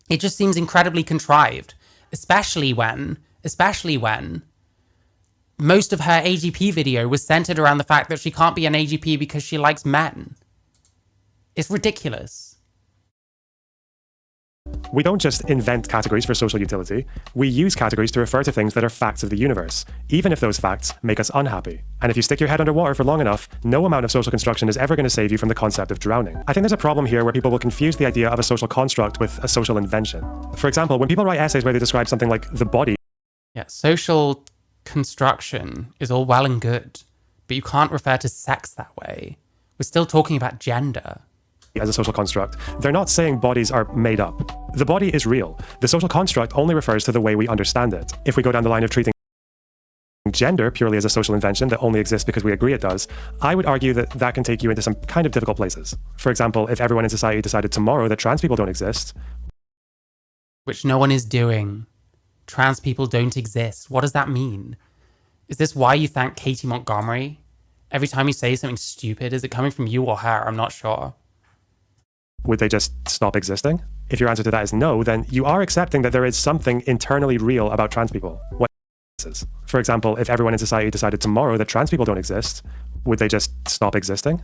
A: It just seems incredibly contrived, especially when most of her AGP video was centered around the fact that she can't be an AGP because she likes men. It's ridiculous.
B: We don't just invent categories for social utility, we use categories to refer to things that are facts of the universe, even if those facts make us unhappy. And if you stick your head underwater for long enough, no amount of social construction is ever going to save you from the concept of drowning. I think there's a problem here where people will confuse the idea of a social construct with a social invention. For example, when people write essays where they describe something like the body,
A: Yeah, social construction is all well and good, but you can't refer to sex that way. We're still talking about gender.
B: as a social construct, they're not saying bodies are made up. The body is real. The social construct only refers to the way we understand it. If we go down the line of treating gender purely as a social invention that only exists because we agree it does, I would argue that that can take you into some kind of difficult places. For example, if everyone in society decided tomorrow that trans people don't exist,
A: which no one is doing. Trans people don't exist. What does that mean? Is this why you thank Katie Montgomery? Every time you say something stupid, is it coming from you or her? I'm not sure.
B: would they just stop existing? If your answer to that is no, then you are accepting that there is something internally real about trans people. What is? For example, if everyone in society decided tomorrow that trans people don't exist, would they just stop existing?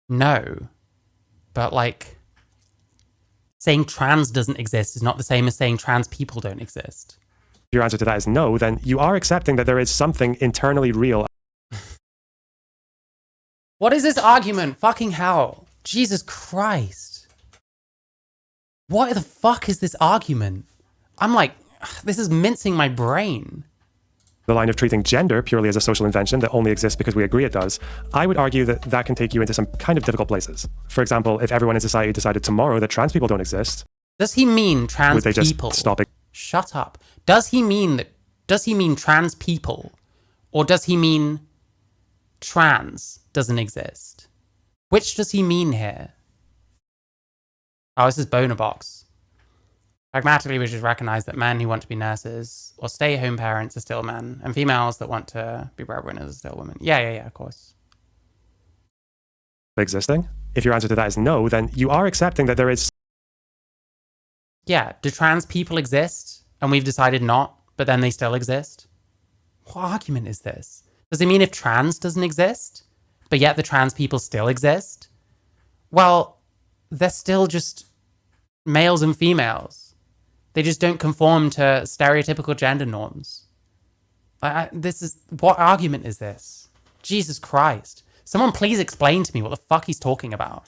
A: No. But like, saying trans doesn't exist is not the same as saying trans people don't exist.
B: If your answer to that is no, then you are accepting that there is something internally real.
A: What is this argument? Fucking hell. Jesus Christ. What the fuck is this argument? I'm like, this is mincing my brain.
B: The line of treating gender purely as a social invention that only exists because we agree it does, I would argue that that can take you into some kind of difficult places. For example, if everyone in society decided tomorrow that trans people don't exist,
A: Does he mean trans
B: would they just
A: people?
B: stop it?
A: Shut up. Does he mean trans people? Or does he mean trans doesn't exist? Which does he mean here? Oh, this is Bonerbox. Pragmatically, we should recognize that men who want to be nurses or stay-at-home parents are still men, and females that want to be breadwinners are still women. Yeah, of course.
B: Existing? If your answer to that is no, then you are accepting that there is.
A: Yeah, do trans people exist? And we've decided not, but then they still exist? What argument is this? Does it mean if trans doesn't exist, but yet the trans people still exist? Well, they're still just males and females. They just don't conform to stereotypical gender norms. What argument is this? Jesus Christ. Someone please explain to me what the fuck he's talking about.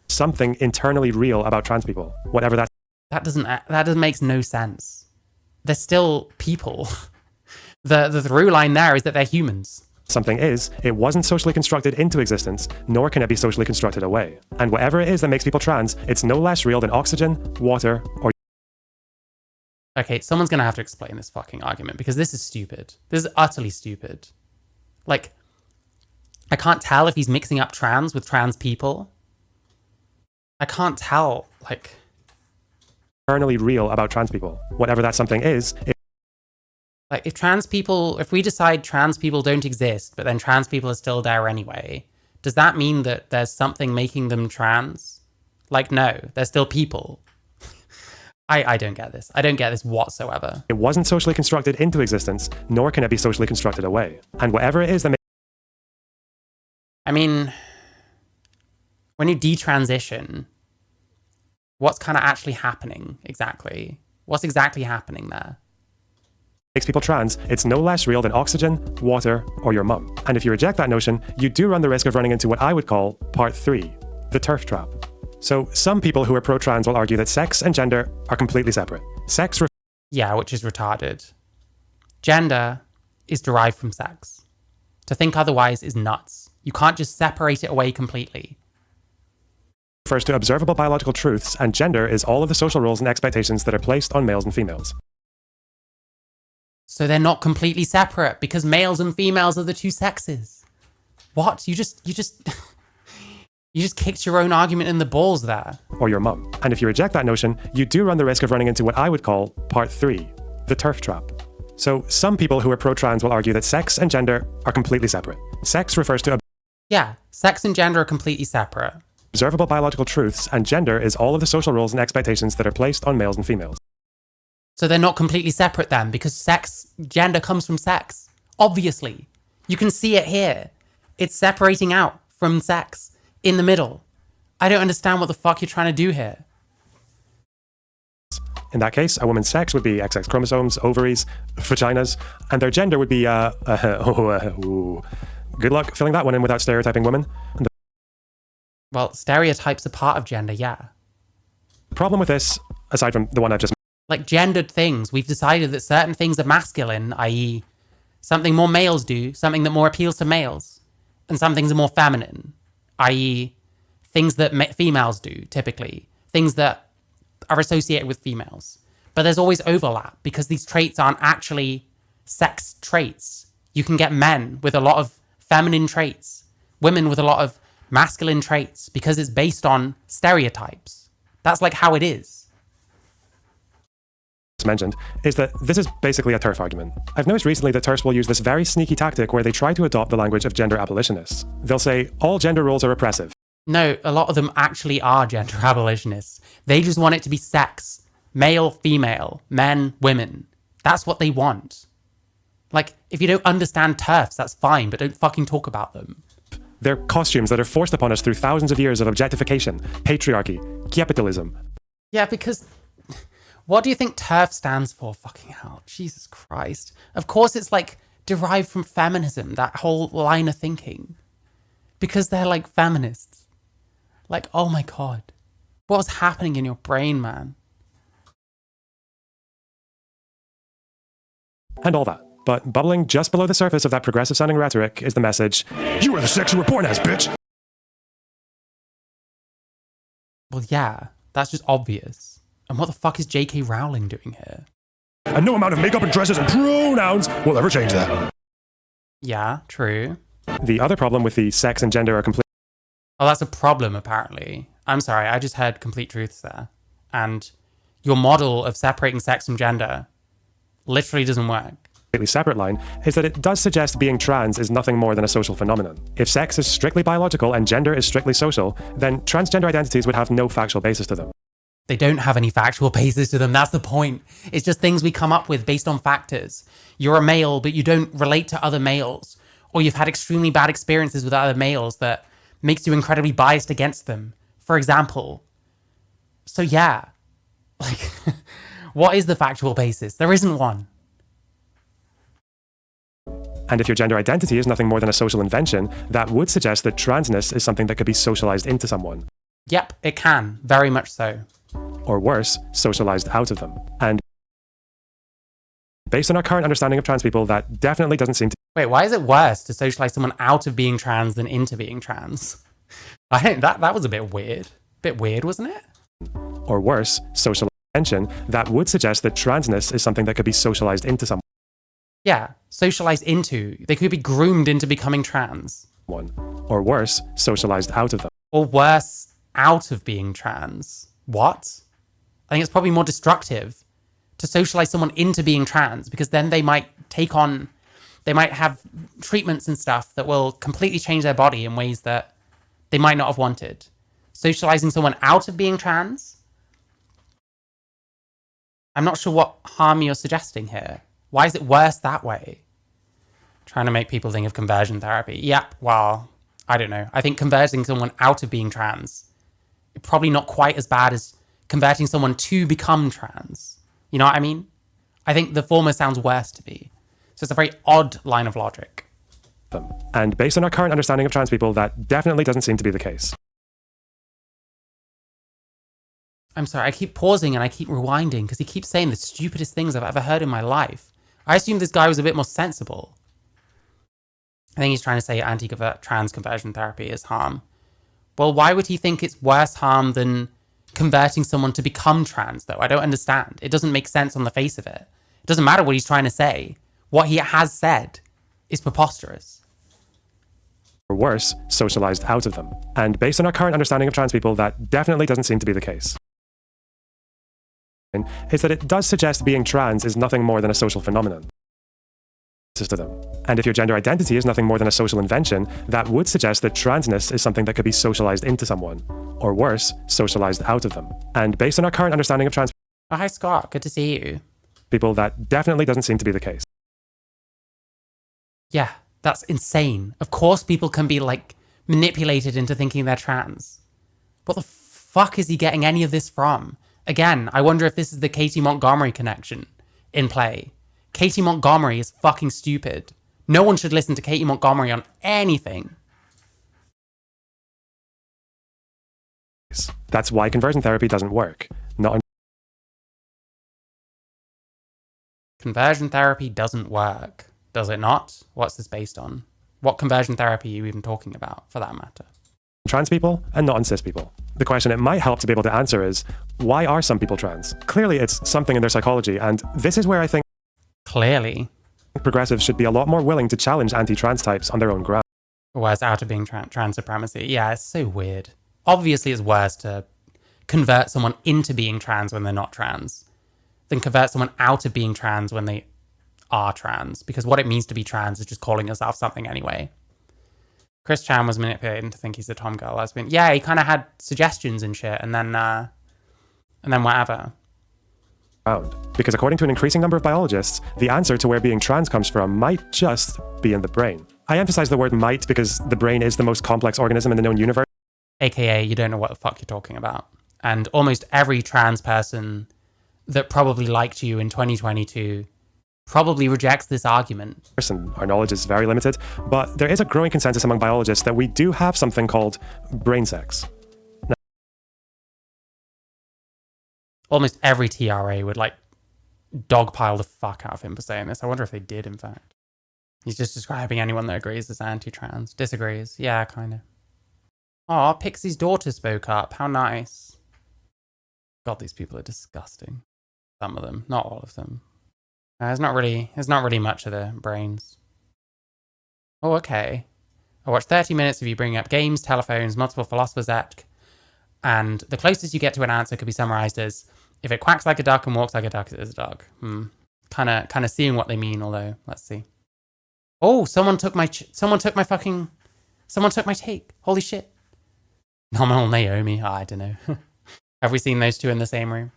B: Something internally real about trans people, whatever that.
A: That makes no sense. They're still people. The through line there is that they're humans.
B: Something is, it wasn't socially constructed into existence, nor can it be socially constructed away. And whatever it is that makes people trans, it's no less real than oxygen, water, or.
A: Okay, someone's gonna have to explain this fucking argument because this is stupid. This is utterly stupid. Like, I can't tell if he's mixing up trans with trans people. I can't tell, like.
B: Internally real about trans people, whatever that something is.
A: Like, if we decide trans people don't exist, but then trans people are still there anyway, does that mean that there's something making them trans? Like, no, they're still people. I don't get this. I don't get this whatsoever.
B: It wasn't socially constructed into existence, nor can it be socially constructed away. And whatever it is that
A: I mean, when you detransition, what's kind of actually happening exactly? What's exactly happening there?
B: makes people trans, it's no less real than oxygen, water, or your mum. And if you reject that notion, you do run the risk of running into what I would call part 3, the TERF trap. So some people who are pro-trans will argue that sex and gender are completely separate.
A: Yeah, which is retarded. Gender is derived from sex. To think otherwise is nuts. You can't just separate it away completely.
B: refers to observable biological truths, and gender is all of the social roles and expectations that are placed on males and females.
A: So they're not completely separate because males and females are the two sexes. What? You just You just kicked your own argument in the balls there.
B: or your mum. And if you reject that notion, you do run the risk of running into what I would call part 3, the TERF trap. So some people who are pro-trans will argue that sex and gender are completely separate. Sex refers to
A: Yeah, sex and gender are completely separate.
B: observable biological truths, and gender is all of the social roles and expectations that are placed on males and females.
A: So they're not completely separate then, because gender comes from sex. Obviously. You can see it here. It's separating out from sex in the middle. I don't understand what the fuck you're trying to do here.
B: In that case, a woman's sex would be XX chromosomes, ovaries, vaginas, and their gender would be, good luck filling that one in without stereotyping women. And
A: Well, stereotypes are part of gender, yeah.
B: the problem with this, aside from the one I've just
A: Like gendered things, we've decided that certain things are masculine, i.e. something more males do, something that more appeals to males, and some things are more feminine, i.e. things that females do, typically. Things that are associated with females. But there's always overlap, because these traits aren't actually sex traits. You can get men with a lot of feminine traits, women with a lot of masculine traits, because it's based on stereotypes. That's like how it is.
B: mentioned, is that this is basically a TERF argument. I've noticed recently that TERFs will use this very sneaky tactic where they try to adopt the language of gender abolitionists. They'll say, all gender roles are oppressive.
A: No, a lot of them actually are gender abolitionists. They just want it to be sex. Male, female, men, women. That's what they want. Like, if you don't understand TERFs, that's fine, but don't fucking talk about them.
B: They're costumes that are forced upon us through thousands of years of objectification, patriarchy, capitalism.
A: Yeah, because what do you think TERF stands for? Fucking hell, Jesus Christ. Of course it's like derived from feminism, that whole line of thinking. Because they're like feminists. Like, oh my God. What was happening in your brain, man?
B: And all that. But bubbling just below the surface of that progressive sounding rhetoric is the message, you are the sex you were born as, bitch!
A: Well, yeah, that's just obvious. And what the fuck is J.K. Rowling doing here?
B: And no amount of makeup and dresses and pronouns will ever change that.
A: Yeah, true.
B: The other problem with the sex and gender are completely
A: Oh, that's a problem, apparently. I'm sorry, I just heard complete truths there. And your model of separating sex from gender literally doesn't work.
B: separate line is that it does suggest being trans is nothing more than a social phenomenon. If sex is strictly biological and gender is strictly social, then transgender identities would have no factual basis to them.
A: They don't have any factual basis to them. That's the point. It's just things we come up with based on factors. You're a male, but you don't relate to other males. Or you've had extremely bad experiences with other males that makes you incredibly biased against them. For example. So yeah. Like, what is the factual basis? There isn't one.
B: And if your gender identity is nothing more than a social invention, that would suggest that transness is something that could be socialized into someone.
A: Yep, it can. Very much so.
B: Or worse, socialized out of them. And based on our current understanding of trans people, that definitely doesn't seem to
A: Wait, why is it worse to socialize someone out of being trans than into being trans? I think that was a bit weird. Bit weird, wasn't it?
B: or worse, social invention, that would suggest that transness is something that could be socialized into someone.
A: Yeah, socialized into. They could be groomed into becoming trans.
B: Or worse, socialized out of them.
A: Or worse, out of being trans. What? I think it's probably more destructive to socialize someone into being trans, because then they might have treatments and stuff that will completely change their body in ways that they might not have wanted. Socializing someone out of being trans? I'm not sure what harm you're suggesting here. Why is it worse that way? Trying to make people think of conversion therapy. Yep, well, I don't know. I think converting someone out of being trans is probably not quite as bad as converting someone to become trans. You know what I mean? I think the former sounds worse to me. So it's a very odd line of logic.
B: And based on our current understanding of trans people, that definitely doesn't seem to be the case.
A: I'm sorry, I keep pausing and I keep rewinding because he keeps saying the stupidest things I've ever heard in my life. I assumed this guy was a bit more sensible. I think he's trying to say anti-trans conversion therapy is harm. Well, why would he think it's worse harm than converting someone to become trans, though? I don't understand. It doesn't make sense on the face of it. It doesn't matter what he's trying to say. What he has said is preposterous.
B: or worse, socialized out of them. And based on our current understanding of trans people, that definitely doesn't seem to be the case. Is that it does suggest being trans is nothing more than a social phenomenon to them. And if your gender identity is nothing more than a social invention, that would suggest that transness is something that could be socialized into someone, or worse, socialized out of them. And based on our current understanding of trans
A: Oh, hi, Scott. Good to see you.
B: people, that definitely doesn't seem to be the case.
A: Yeah, that's insane. Of course people can be, like, manipulated into thinking they're trans. What the fuck is he getting any of this from? Again, I wonder if this is the Katie Montgomery connection in play. Katie Montgomery is fucking stupid. No one should listen to Katie Montgomery on anything.
B: That's why conversion therapy doesn't work. Not
A: Conversion therapy doesn't work. Does it not? What's this based on? What conversion therapy are you even talking about, for that matter?
B: trans people and not on cis people. The question it might help to be able to answer is, why are some people trans? Clearly, it's something in their psychology, and this is where I think
A: Clearly.
B: progressives should be a lot more willing to challenge anti-trans types on their own ground.
A: Worse out of being trans supremacy. Yeah, it's so weird. Obviously, it's worse to convert someone into being trans when they're not trans than convert someone out of being trans when they are trans, because what it means to be trans is just calling yourself something anyway. Chris Chan was manipulated into think he's a tom girl lesbian. Yeah, he kind of had suggestions and shit, and then whatever.
B: Because according to an increasing number of biologists, the answer to where being trans comes from might just be in the brain. I emphasize the word might because the brain is the most complex organism in the known universe.
A: AKA, you don't know what the fuck you're talking about. And almost every trans person that probably liked you in 2022 probably rejects this argument.
B: And our knowledge is very limited, but there is a growing consensus among biologists that we do have something called brain sex.
A: Almost every TRA would, like, dogpile the fuck out of him for saying this. I wonder if they did, in fact. He's just describing anyone that agrees as anti-trans. Disagrees. Yeah, kind of. Aw, Pixie's daughter spoke up. How nice. God, these people are disgusting. Some of them. Not all of them. There's not really much of the brains. Oh, okay. I watched 30 minutes of you bringing up games, telephones, multiple philosophers etched, and the closest you get to an answer could be summarized as, if it quacks like a duck and walks like a duck, it is a duck. Kind of seeing what they mean, although, let's see. Oh, someone took my take. Holy shit. Nominal Naomi. Oh, I don't know. Have we seen those two in the same room?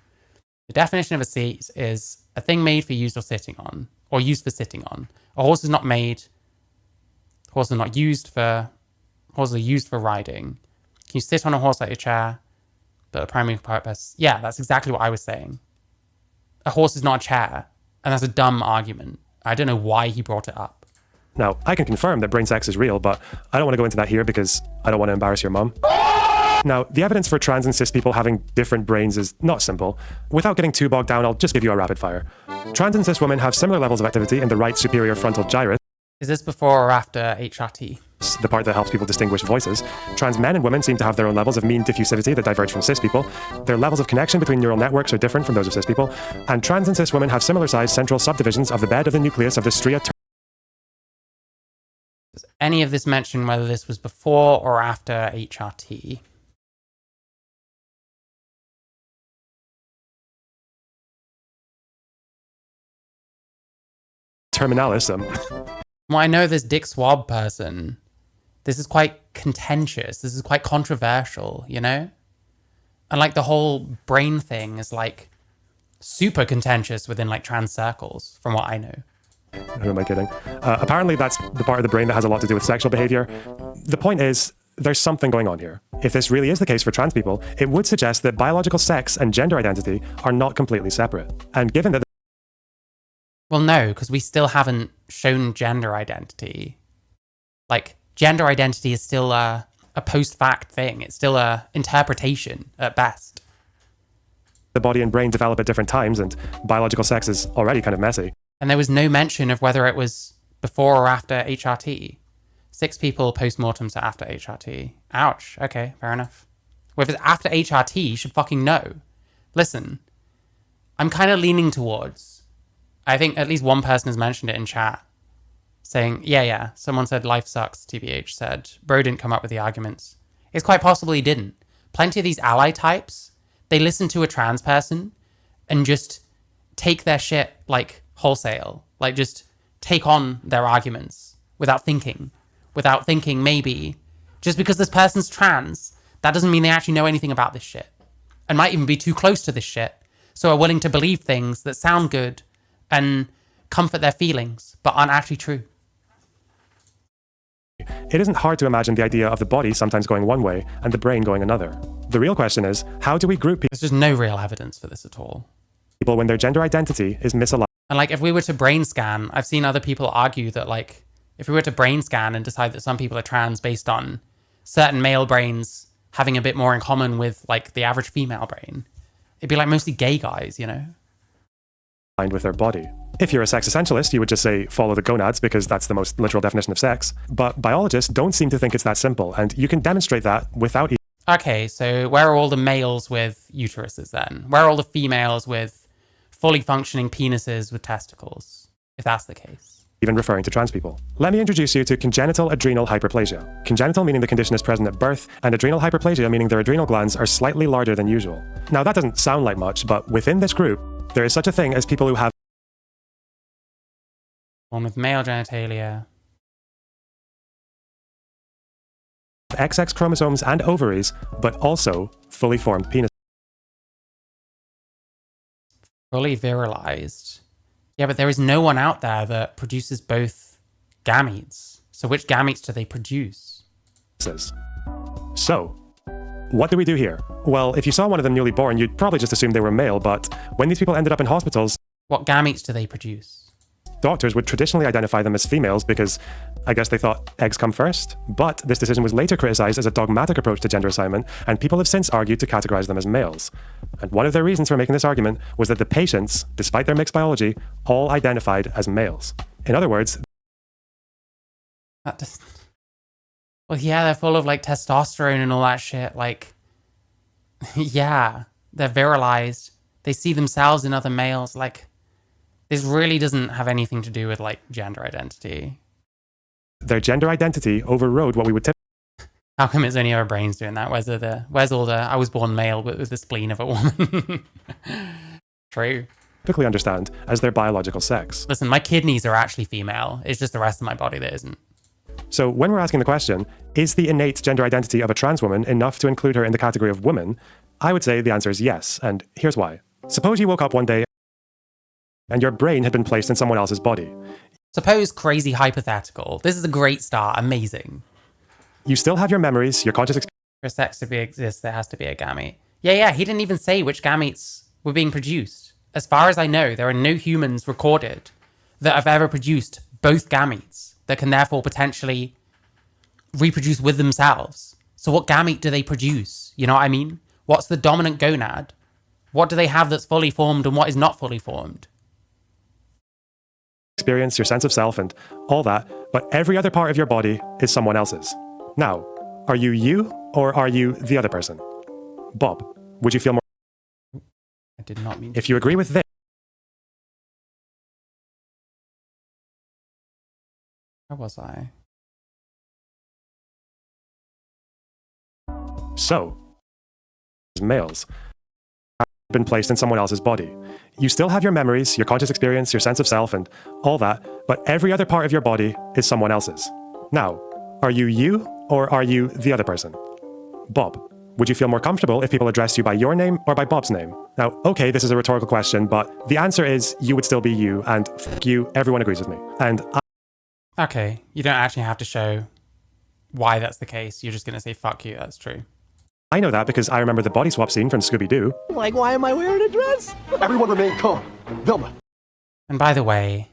A: The definition of a seat is a thing made for use or sitting on, or used for sitting on. A horse is not made. Horses are not used for. Horses are used for riding. Can you sit on a horse like a chair? But the primary purpose. Yeah, that's exactly what I was saying. A horse is not a chair, and that's a dumb argument. I don't know why he brought it up.
B: Now, I can confirm that brain sex is real, but I don't want to go into that here because I don't want to embarrass your mum. Now, the evidence for trans and cis people having different brains is not simple. Without getting too bogged down, I'll just give you a rapid fire. Trans and cis women have similar levels of activity in the right superior frontal gyrus,
A: Is this before or after HRT?
B: the part that helps people distinguish voices. Trans men and women seem to have their own levels of mean diffusivity that diverge from cis people. Their levels of connection between neural networks are different from those of cis people. And trans and cis women have similar sized central subdivisions of the bed of the nucleus of the stria.
A: Does any of this mention whether this was before or after HRT?
B: Terminalis.
A: Well, I know this Dick Swab person. This is quite contentious. This is quite controversial, you know? And like the whole brain thing is like super contentious within like trans circles, from what I know.
B: Who am I kidding? Apparently that's the part of the brain that has a lot to do with sexual behavior. The point is, there's something going on here. If this really is the case for trans people, it would suggest that biological sex and gender identity are not completely separate. And given that
A: Well, no, because we still haven't shown gender identity. Like, gender identity is still a post-fact thing. It's still a interpretation at best.
B: the body and brain develop at different times, and biological sex is already kind of messy.
A: And there was no mention of whether it was before or after HRT. 6 people post-mortems are after HRT. Ouch. Okay, fair enough. Well, if it's after HRT, you should fucking know. Listen, I'm kind of leaning towards, I think at least one person has mentioned it in chat, saying, yeah, someone said life sucks, TBH said. Bro didn't come up with the arguments. It's quite possible he didn't. Plenty of these ally types, they listen to a trans person and just take their shit like wholesale. Like just take on their arguments without thinking maybe just because this person's trans, that doesn't mean they actually know anything about this shit and might even be too close to this shit. So are willing to believe things that sound good and comfort their feelings, but aren't actually true.
B: It isn't hard to imagine the idea of the body sometimes going one way and the brain going another. The real question is, how do we group
A: There's just no real evidence for this at all.
B: people when their gender identity is misaligned?
A: And like, if we were to brain scan, I've seen other people argue that like, if we were to brain scan and decide that some people are trans based on certain male brains having a bit more in common with like the average female brain, it'd be like mostly gay guys, you know?
B: With their body. If you're a sex essentialist, you would just say follow the gonads because that's the most literal definition of sex. But biologists don't seem to think it's that simple, and you can demonstrate that without
A: Okay, so where are all the males with uteruses then? Where are all the females with fully functioning penises with testicles, if that's the case?
B: even referring to trans people. Let me introduce you to congenital adrenal hyperplasia. Congenital meaning the condition is present at birth, and adrenal hyperplasia meaning their adrenal glands are slightly larger than usual. Now that doesn't sound like much, but within this group, there is such a thing as people who have
A: One with male genitalia.
B: XX chromosomes and ovaries, but also fully formed penis.
A: Fully virilized. Yeah, but there is no one out there that produces both gametes. So which gametes do they produce?
B: So, what do we do here? Well, if you saw one of them newly born, you'd probably just assume they were male, but when these people ended up in hospitals,
A: What gametes do they produce?
B: doctors would traditionally identify them as females because I guess they thought eggs come first. But this decision was later criticized as a dogmatic approach to gender assignment, and people have since argued to categorize them as males. And one of their reasons for making this argument was that the patients, despite their mixed biology, all identified as males. In other words,
A: That doesn't... Well, yeah, they're full of like testosterone and all that shit. Like, yeah, they're virilized. They see themselves in other males. Like, this really doesn't have anything to do with like gender identity.
B: their gender identity overrode what we would
A: How come it's only our brains doing that? Where's all the I was born male but with the spleen of a woman? True.
B: typically understand as their biological sex.
A: Listen, my kidneys are actually female. It's just the rest of my body that isn't.
B: So when we're asking the question, is the innate gender identity of a trans woman enough to include her in the category of woman? I would say the answer is yes, and here's why. Suppose you woke up one day and your brain had been placed in someone else's body.
A: Suppose crazy hypothetical. This is a great start. Amazing.
B: You still have your memories, your conscious experience.
A: For sex to exist, there has to be a gamete. Yeah, he didn't even say which gametes were being produced. As far as I know, there are no humans recorded that have ever produced both gametes that can therefore potentially reproduce with themselves. So what gamete do they produce? You know what I mean? What's the dominant gonad? What do they have that's fully formed and what is not fully formed?
B: Experience, your sense of self, and all that, but every other part of your body is someone else's. Now, are you or are you the other person? Bob, would you feel more
A: I did not mean
B: if you agree with this?
A: Where was I?
B: So, males have been placed in someone else's body. You still have your memories, your conscious experience, your sense of self, and all that, but every other part of your body is someone else's. Now, are you or are you the other person? Bob, would you feel more comfortable if people addressed you by your name or by Bob's name? Now, okay, this is a rhetorical question, but the answer is you would still be you, and f*** you, everyone agrees with me. And
A: Okay, you don't actually have to show why that's the case. You're just going to say, fuck you, that's true.
B: I know that because I remember the body swap scene from Scooby-Doo.
H: Like, why am I wearing a dress?
E: Everyone remain calm. Vilma.
A: And by the way,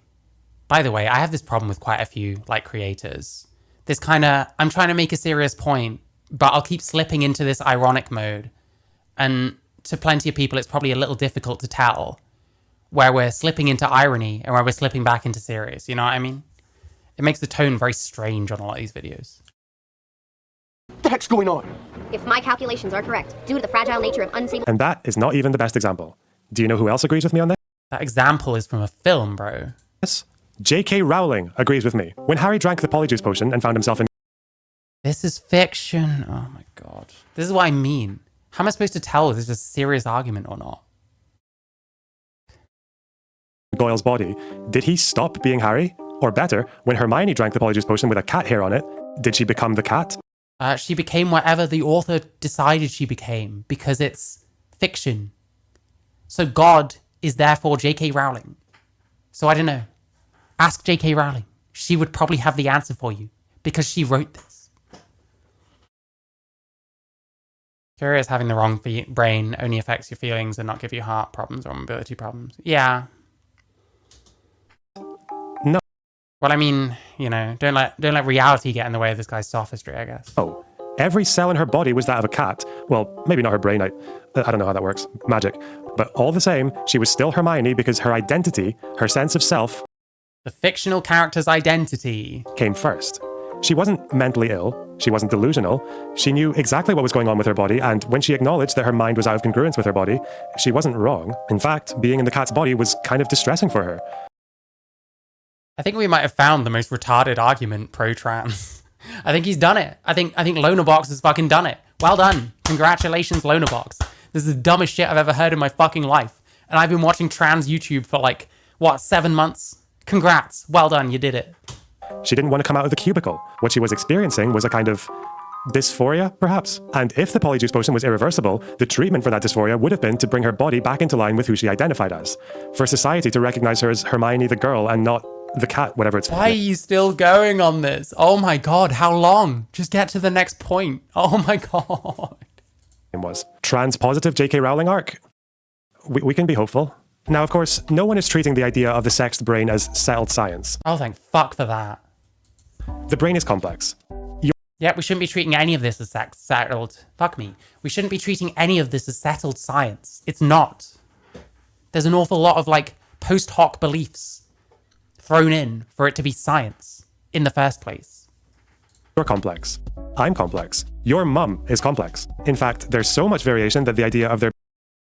A: I have this problem with quite a few, like, creators. This kind of, I'm trying to make a serious point, but I'll keep slipping into this ironic mode. And to plenty of people, it's probably a little difficult to tell where we're slipping into irony and where we're slipping back into serious, you know what I mean? It makes the tone very strange on a lot of these videos.
H: What the heck's going on?
J: If my calculations are correct, due to the fragile nature of unstable...
B: And that is not even the best example. Do you know who else agrees with me on this?
A: That example is from a film, bro.
B: J.K. Rowling agrees with me. When Harry drank the polyjuice potion and found himself in
A: This is fiction. Oh my god. This is what I mean. How am I supposed to tell if this is a serious argument or not?
B: Goyle's body, did he stop being Harry? Or better, when Hermione drank the polyjuice potion with a cat hair on it, did she become the cat?
A: She became whatever the author decided she became, because it's fiction. So God is therefore J.K. Rowling. So I don't know. Ask J.K. Rowling. She would probably have the answer for you, because she wrote this. Curious having the wrong brain only affects your feelings and not give you heart problems or mobility problems. Yeah.
B: No.
A: Well, I mean, you know, don't let reality get in the way of this guy's sophistry, I guess.
B: Oh. Every cell in her body was that of a cat. Well, maybe not her brain. I don't know how that works. Magic. But all the same, she was still Hermione because her identity, her sense of self,
A: the fictional character's identity,
B: came first. She wasn't mentally ill. She wasn't delusional. She knew exactly what was going on with her body, and when she acknowledged that her mind was out of congruence with her body, she wasn't wrong. In fact, being in the cat's body was kind of distressing for her.
A: I think we might have found the most retarded argument pro-trans. I think he's done it. I think Lonerbox has fucking done it. Well done. Congratulations, Lonerbox. This is the dumbest shit I've ever heard in my fucking life. And I've been watching trans YouTube for 7 months? Congrats. Well done, you did it.
B: She didn't want to come out of the cubicle. What she was experiencing was a kind of dysphoria, perhaps. And if the polyjuice potion was irreversible, the treatment for that dysphoria would have been to bring her body back into line with who she identified as. For society to recognize her as Hermione the girl and not the cat, whatever it's...
A: Why are you still going on this? Oh my god, how long? Just get to the next point. Oh my god.
B: ...was. Trans-positive J.K. Rowling arc? We can be hopeful. Now, of course, no one is treating the idea of the sexed brain as settled science.
A: Oh, thank fuck for that.
B: The brain is complex.
A: Yeah, we shouldn't be treating any of this as settled. Fuck me. We shouldn't be treating any of this as settled science. It's not. There's an awful lot of, post hoc beliefs thrown in for it to be science in the first place.
B: You're complex. I'm complex. Your mum is complex. In fact, there's so much variation that the idea of there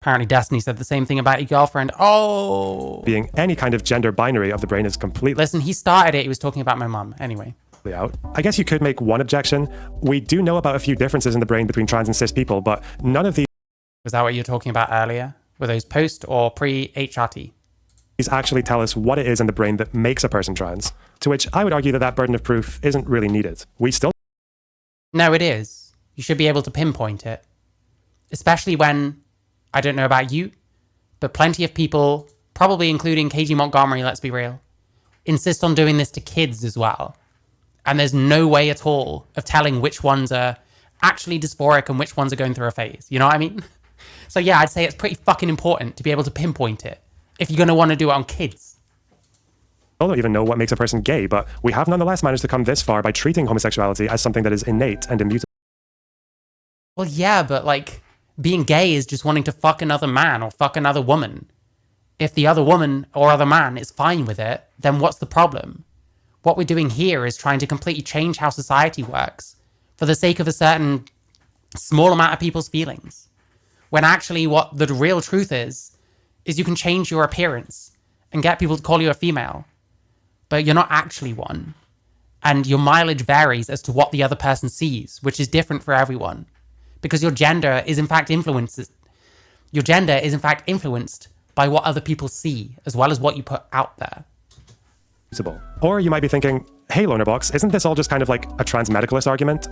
A: Apparently Destiny said the same thing about your girlfriend. Oh!
B: being any kind of gender binary of the brain is completely...
A: Listen, he started it. He was talking about my mum. Anyway.
B: ...out. I guess you could make one objection. We do know about a few differences in the brain between trans and cis people, but none of these...
A: Was that what you were talking about earlier? Were those post or pre-HRT?
B: ...these actually tell us what it is in the brain that makes a person trans. To which I would argue that burden of proof isn't really needed. We still...
A: No, it is. You should be able to pinpoint it. Especially when... I don't know about you, but plenty of people, probably including KG Montgomery, let's be real, insist on doing this to kids as well. And there's no way at all of telling which ones are actually dysphoric and which ones are going through a phase. You know what I mean? So yeah, I'd say it's pretty fucking important to be able to pinpoint it if you're going to want to do it on kids.
B: I don't even know what makes a person gay, but we have nonetheless managed to come this far by treating homosexuality as something that is innate and immutable.
A: Well, yeah, but being gay is just wanting to fuck another man or fuck another woman. If the other woman or other man is fine with it, then what's the problem? What we're doing here is trying to completely change how society works for the sake of a certain small amount of people's feelings. When actually what the real truth is you can change your appearance and get people to call you a female, but you're not actually one. And your mileage varies as to what the other person sees, which is different for everyone. Because your gender is in fact influenced by what other people see, as well as what you put out there.
B: Or you might be thinking, hey, Lonerbox, isn't this all just kind of like a trans-medicalist argument?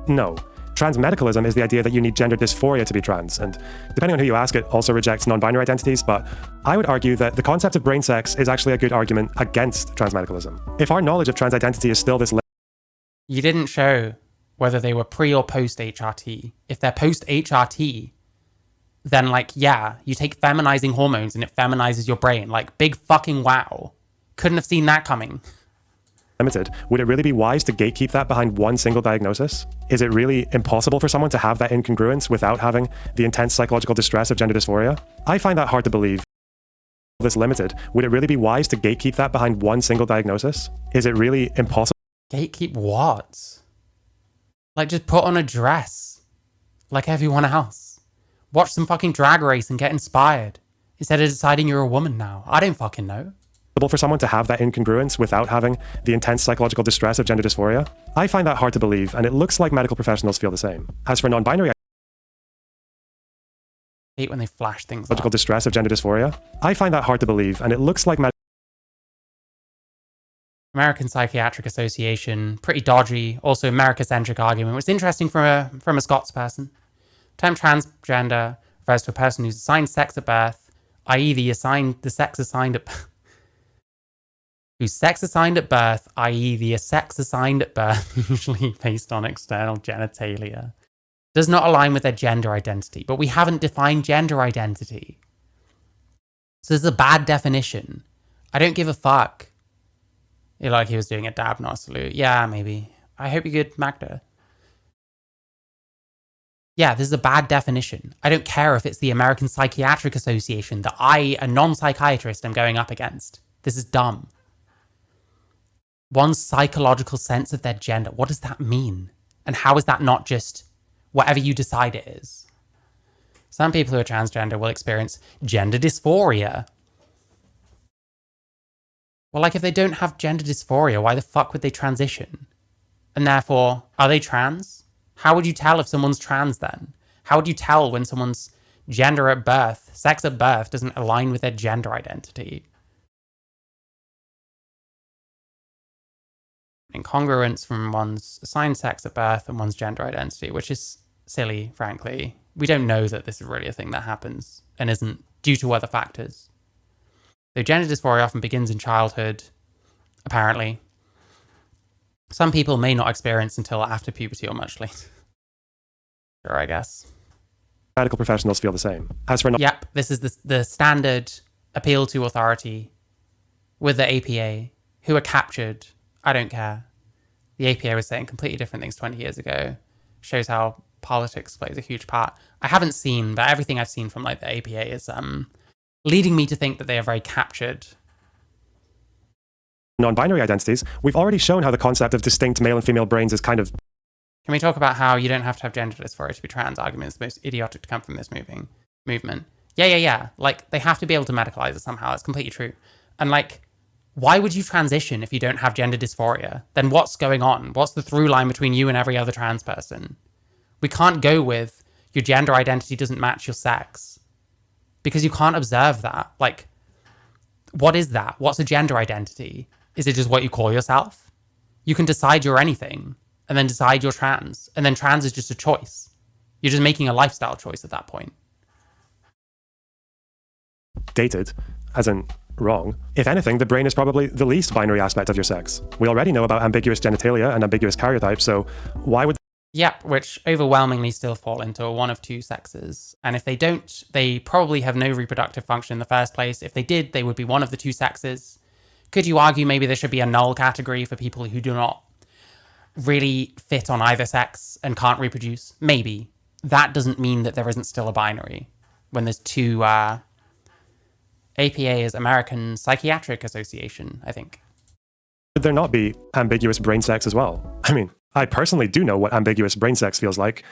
B: No. Trans-medicalism is the idea that you need gender dysphoria to be trans, and depending on who you ask, it also rejects non-binary identities, but I would argue that the concept of brain sex is actually a good argument against trans-medicalism. If our knowledge of trans identity is still this...
A: You didn't show whether they were pre or post HRT. If they're post HRT, then yeah, you take feminizing hormones and it feminizes your brain. Big fucking wow. Couldn't have seen that coming.
B: Limited. Would it really be wise to gatekeep that behind one single diagnosis? Is it really impossible for someone to have that incongruence without having the intense psychological distress of gender dysphoria? I find that hard to believe. This limited. Would it really be wise to gatekeep that behind one single diagnosis? Is it really impossible?
A: Gatekeep what? Just put on a dress. Like everyone else. Watch some fucking Drag Race and get inspired. Instead of deciding you're a woman now. I don't fucking know.
B: for someone to have that incongruence without having the intense psychological distress of gender dysphoria? I find that hard to believe, and it looks like medical professionals feel the same. As for non-binary
A: hate when they flash things
B: psychological
A: up.
B: distress of gender dysphoria, I find that hard to believe, and it looks like
A: American Psychiatric Association, pretty dodgy, also America-centric argument, which is interesting from a Scots person. The term transgender refers to a person who's assigned sex at birth, i.e. the sex assigned at birth, i.e. the sex assigned at birth, usually based on external genitalia, does not align with their gender identity. But we haven't defined gender identity. So this is a bad definition. I don't give a fuck. Like he was doing a dab, not a salute. Yeah, maybe. I hope you're good, Magda. Yeah, this is a bad definition. I don't care if it's the American Psychiatric Association that I, a non-psychiatrist, am going up against. This is dumb. One's psychological sense of their gender. What does that mean? And how is that not just whatever you decide it is? Some people who are transgender will experience gender dysphoria. Well, like if they don't have gender dysphoria, why the fuck would they transition? And therefore, are they trans? How would you tell if someone's trans then? How would you tell when someone's gender at birth, sex at birth, doesn't align with their gender identity? Incongruence from one's assigned sex at birth and one's gender identity, which is silly, frankly. We don't know that this is really a thing that happens and isn't due to other factors. Though gender dysphoria often begins in childhood, apparently. Some people may not experience until after puberty or much later. Sure, I guess.
B: medical professionals feel the same. As for
A: Yep, this is the standard appeal to authority with the APA, who are captured. I don't care. The APA was saying completely different things 20 years ago. Shows how politics plays a huge part. I haven't seen, but everything I've seen from like the APA is leading me to think that they are very captured.
B: Non-binary identities, we've already shown how the concept of distinct male and female brains is kind of...
A: Can we talk about how you don't have to have gender dysphoria to be trans? Argument is the most idiotic to come from this movement. Yeah. Like, they have to be able to medicalize it somehow. That's completely true. And like, why would you transition if you don't have gender dysphoria? Then what's going on? What's the through line between you and every other trans person? We can't go with your gender identity doesn't match your sex because you can't observe that. Like, what is that? What's a gender identity? Is it just what you call yourself? You can decide you're anything and then decide you're trans. And then trans is just a choice. You're just making a lifestyle choice at that point.
B: Dated, as in wrong. If anything, the brain is probably the least binary aspect of your sex. We already know about ambiguous genitalia and ambiguous karyotypes, so why would...
A: Yep, which overwhelmingly still fall into one of two sexes. And if they don't, they probably have no reproductive function in the first place. If they did, they would be one of the two sexes. Could you argue maybe there should be a null category for people who do not really fit on either sex and can't reproduce? Maybe. That doesn't mean that there isn't still a binary. When there's two... APA is American Psychiatric Association, I think.
B: Would there not be ambiguous brain sex as well? I mean, I personally do know what ambiguous brain sex feels like.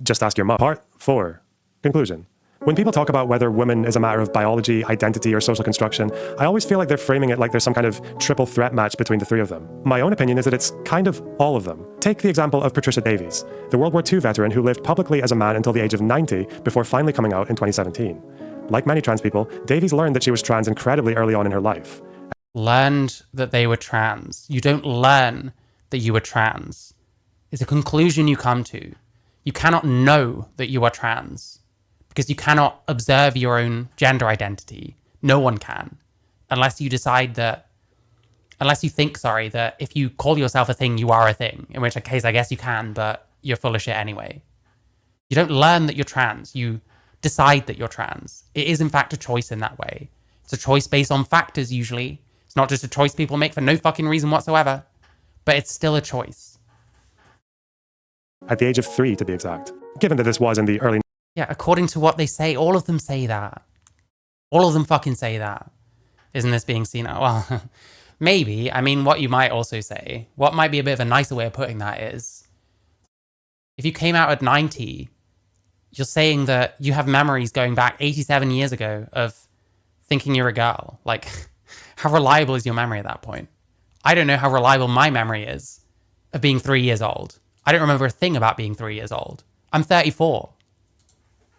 B: Just ask your mom. Part 4. Conclusion. When people talk about whether woman is a matter of biology, identity, or social construction, I always feel like they're framing it like there's some kind of triple threat match between the three of them. My own opinion is that it's kind of all of them. Take the example of Patricia Davies, the World War II veteran who lived publicly as a man until the age of 90 before finally coming out in 2017. Like many trans people, Davies learned that she was trans incredibly early on in her life.
A: Learned that they were trans. You don't learn that you were trans. It's a conclusion you come to. You cannot know that you are trans because you cannot observe your own gender identity. No one can. Unless you think, that if you call yourself a thing, you are a thing. In which case, I guess you can, but you're full of shit anyway. You don't learn that you're trans. You decide that you're trans. It is, in fact, a choice in that way. It's a choice based on factors, usually. It's not just a choice people make for no fucking reason whatsoever. But it's still a choice.
B: At the age of 3, to be exact. Given that this was in the early...
A: Yeah, according to what they say, all of them say that. All of them fucking say that. Isn't this being seen? Well, maybe. I mean, what you might also say, what might be a bit of a nicer way of putting that is, if you came out at 90, you're saying that you have memories going back 87 years ago of thinking you're a girl. Like, How reliable is your memory at that point? I don't know how reliable my memory is of being 3 years old. I don't remember a thing about being 3 years old. I'm 34.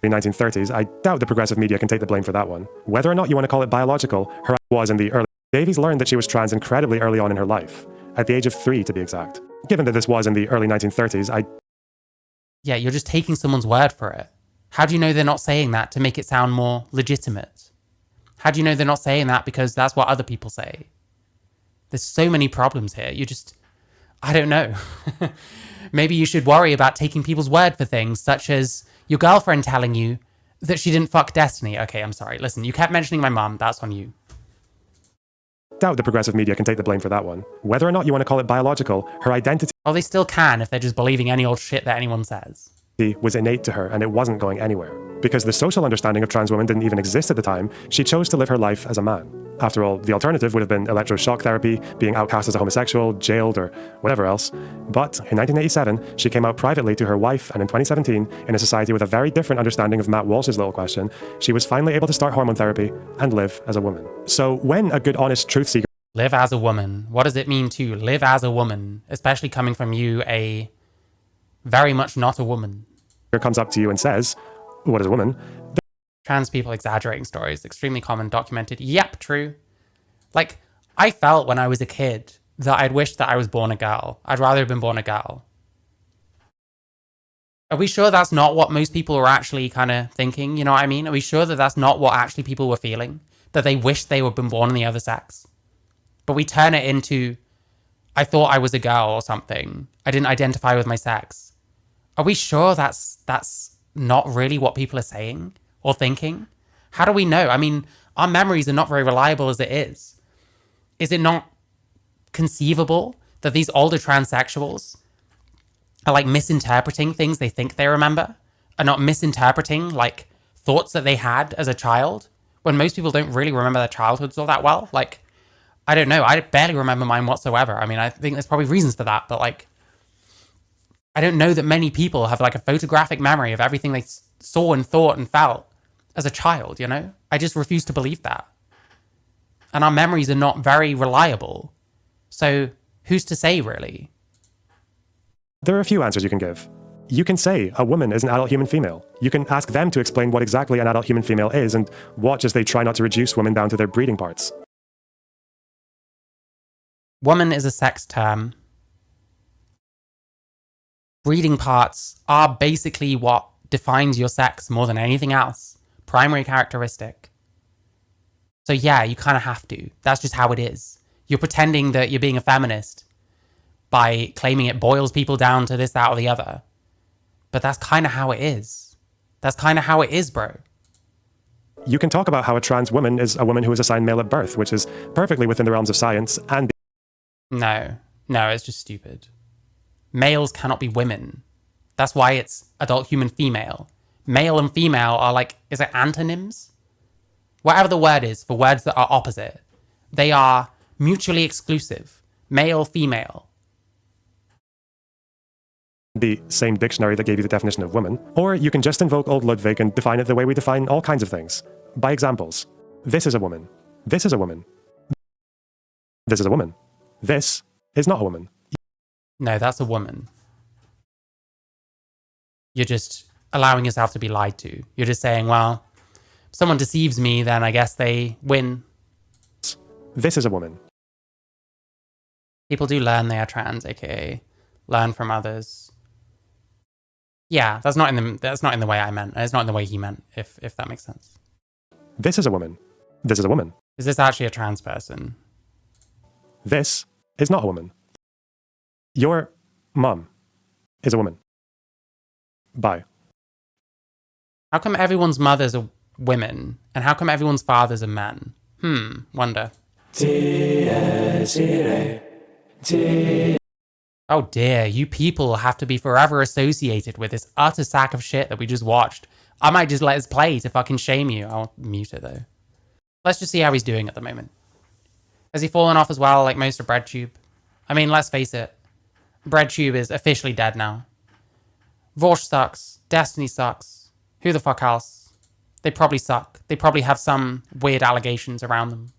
B: The 1930s, I doubt the progressive media can take the blame for that one. Whether or not you want to call it biological, her was in the early... Davies learned that she was trans incredibly early on in her life, at the age of 3 to be exact. Given that this was in the early 1930s,
A: Yeah, you're just taking someone's word for it. How do you know they're not saying that to make it sound more legitimate? How do you know they're not saying that because that's what other people say? There's so many problems here. I don't know. Maybe you should worry about taking people's word for things, such as your girlfriend telling you that she didn't fuck Destiny. Okay, I'm sorry. Listen, you kept mentioning my mum. That's on you.
B: doubt the progressive media can take the blame for that one. Whether or not you want to call it biological, her identity...
A: Well, they still can if they're just believing any old shit that anyone says.
B: ...was innate to her and it wasn't going anywhere. Because the social understanding of trans women didn't even exist at the time, she chose to live her life as a man. After all, the alternative would have been electroshock therapy, being outcast as a homosexual, jailed, or whatever else. But in 1987, she came out privately to her wife, and in 2017, in a society with a very different understanding of Matt Walsh's little question, she was finally able to start hormone therapy and live as a woman. So when a good, honest truth seeker...
A: Live as a woman. What does it mean to live as a woman? Especially coming from you, a very much not a woman.
B: ...comes up to you and says, what is a woman?
A: Trans people exaggerating stories, extremely common, documented. Yep, true. Like, I felt when I was a kid that I'd wished that I was born a girl. I'd rather have been born a girl. Are we sure that's not what most people were actually kind of thinking? You know what I mean? Are we sure that that's not what actually people were feeling? That they wished they would have been born in the other sex? But we turn it into, I thought I was a girl or something. I didn't identify with my sex. Are we sure that's not really what people are saying or thinking? How do we know? I mean, our memories are not very reliable as it is. Is it not conceivable that these older transsexuals are like misinterpreting things they think they remember? Are not misinterpreting like thoughts that they had as a child when most people don't really remember their childhoods all that well? Like, I don't know. I barely remember mine whatsoever. I mean, I think there's probably reasons for that, but like, I don't know that many people have like a photographic memory of everything they saw and thought and felt as a child, you know? I just refuse to believe that. And our memories are not very reliable. So who's to say, really?
B: There are a few answers you can give. You can say a woman is an adult human female. You can ask them to explain what exactly an adult human female is and watch as they try not to reduce women down to their breeding parts.
A: Woman is a sex term. Breeding parts are basically what defines your sex more than anything else. Primary characteristic. So yeah, you kind of have to. That's just how it is. You're pretending that you're being a feminist by claiming it boils people down to this, that, or the other. But that's kind of how it is. That's kind of how it is, bro.
B: You can talk about how a trans woman is a woman who is assigned male at birth, which is perfectly within the realms of science and...
A: No, it's just stupid. Males cannot be women. That's why it's adult human female. Male and female are like, is it antonyms? Whatever the word is for words that are opposite. They are mutually exclusive. Male, female.
B: The same dictionary that gave you the definition of woman. Or you can just invoke old Ludwig and define it the way we define all kinds of things. By examples. This is a woman. This is a woman. This is a woman. This is not a woman.
A: No, that's a woman. You're just allowing yourself to be lied to. You're just saying, well, if someone deceives me, then I guess they win.
B: This is a woman.
A: People do learn they are trans, aka learn from others. Yeah, that's not in the way I meant. It's not in the way he meant, if that makes sense.
B: This is a woman. This is a woman.
A: Is this actually a trans person?
B: This is not a woman. Your mom is a woman. Bye.
A: How come everyone's mothers are women, and how come everyone's fathers are men? Wonder. Oh dear, you people have to be forever associated with this utter sack of shit that we just watched. I might just let this play to fucking shame you. I'll mute it though. Let's just see how he's doing at the moment. Has he fallen off as well, like most of BreadTube? I mean, let's face it. BreadTube is officially dead now. Vorsh sucks. Destiny sucks. Who the fuck else? They probably suck. They probably have some weird allegations around them.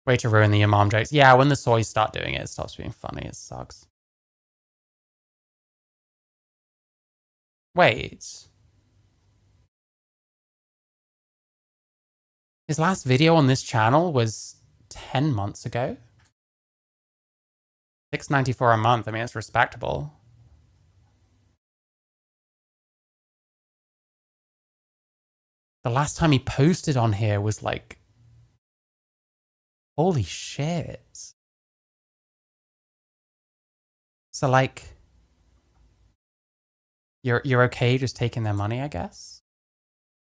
A: Way to ruin the Imam jokes. Yeah, when the soys start doing it, it stops being funny. It sucks. Wait. His last video on this channel was 10 months ago. $6.94 a month. I mean, it's respectable. The last time he posted on here was like, holy shit. So like, you're okay just taking their money, I guess?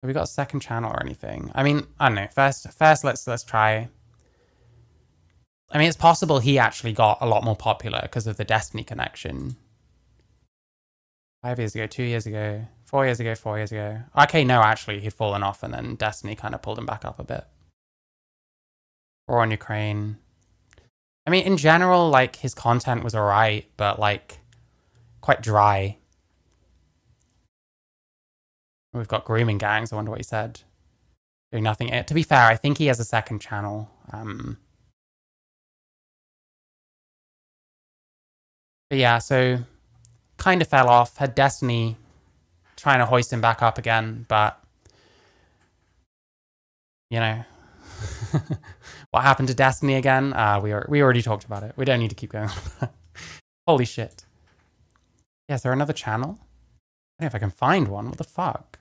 A: Have we got a second channel or anything? I mean, I don't know. First let's try. I mean, it's possible he actually got a lot more popular because of the Destiny connection. 5 years ago, 2 years ago, 4 years ago, 4 years ago. Okay, no, actually, he'd fallen off and then Destiny kind of pulled him back up a bit. War on Ukraine. I mean, in general, like, his content was alright, but, like, quite dry. We've got grooming gangs. I wonder what he said. Doing nothing. To be fair, I think he has a second channel. But yeah, so kind of fell off. Had Destiny trying to hoist him back up again, but you know, what happened to Destiny again? We already talked about it. We don't need to keep going. Holy shit. Yeah, is there another channel? I don't know if I can find one. What the fuck?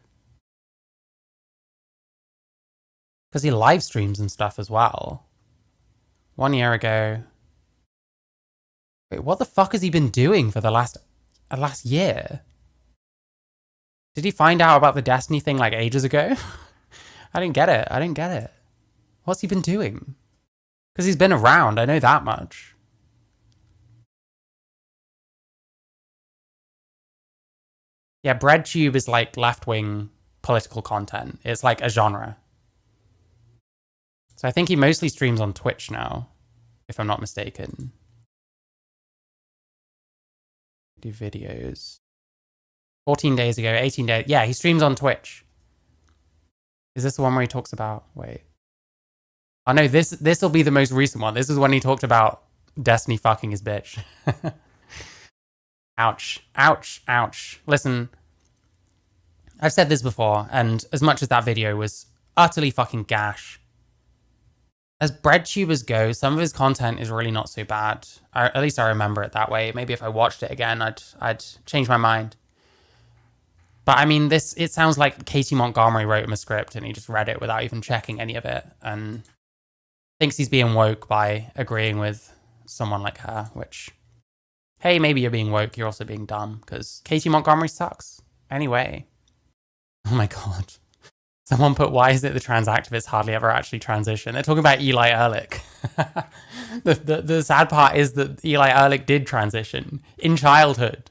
A: Because he live streams and stuff as well. 1 year ago. Wait, what the fuck has he been doing for the last year? Did he find out about the Destiny thing like ages ago? I didn't get it. What's he been doing? Because he's been around, I know that much. Yeah, BreadTube is like left-wing political content. It's like a genre. So I think he mostly streams on Twitch now, if I'm not mistaken. Do videos. 14 days ago, 18 days. Yeah, he streams on Twitch. Is this the one where he talks about... Wait. Oh no, this will be the most recent one. This is when he talked about Destiny fucking his bitch. Ouch. Ouch. Ouch. Listen, I've said this before, and as much as that video was utterly fucking gash, as breadtubers go, some of his content is really not so bad. At least I remember it that way. Maybe if I watched it again, I'd change my mind. But I mean, it sounds like Katie Montgomery wrote him a script and he just read it without even checking any of it and thinks he's being woke by agreeing with someone like her, which, hey, maybe you're being woke, you're also being dumb, because Katie Montgomery sucks. Anyway. Oh my god. Someone put, why is it the trans activists hardly ever actually transition? They're talking about Eli Ehrlich. The sad part is that Eli Ehrlich did transition in childhood.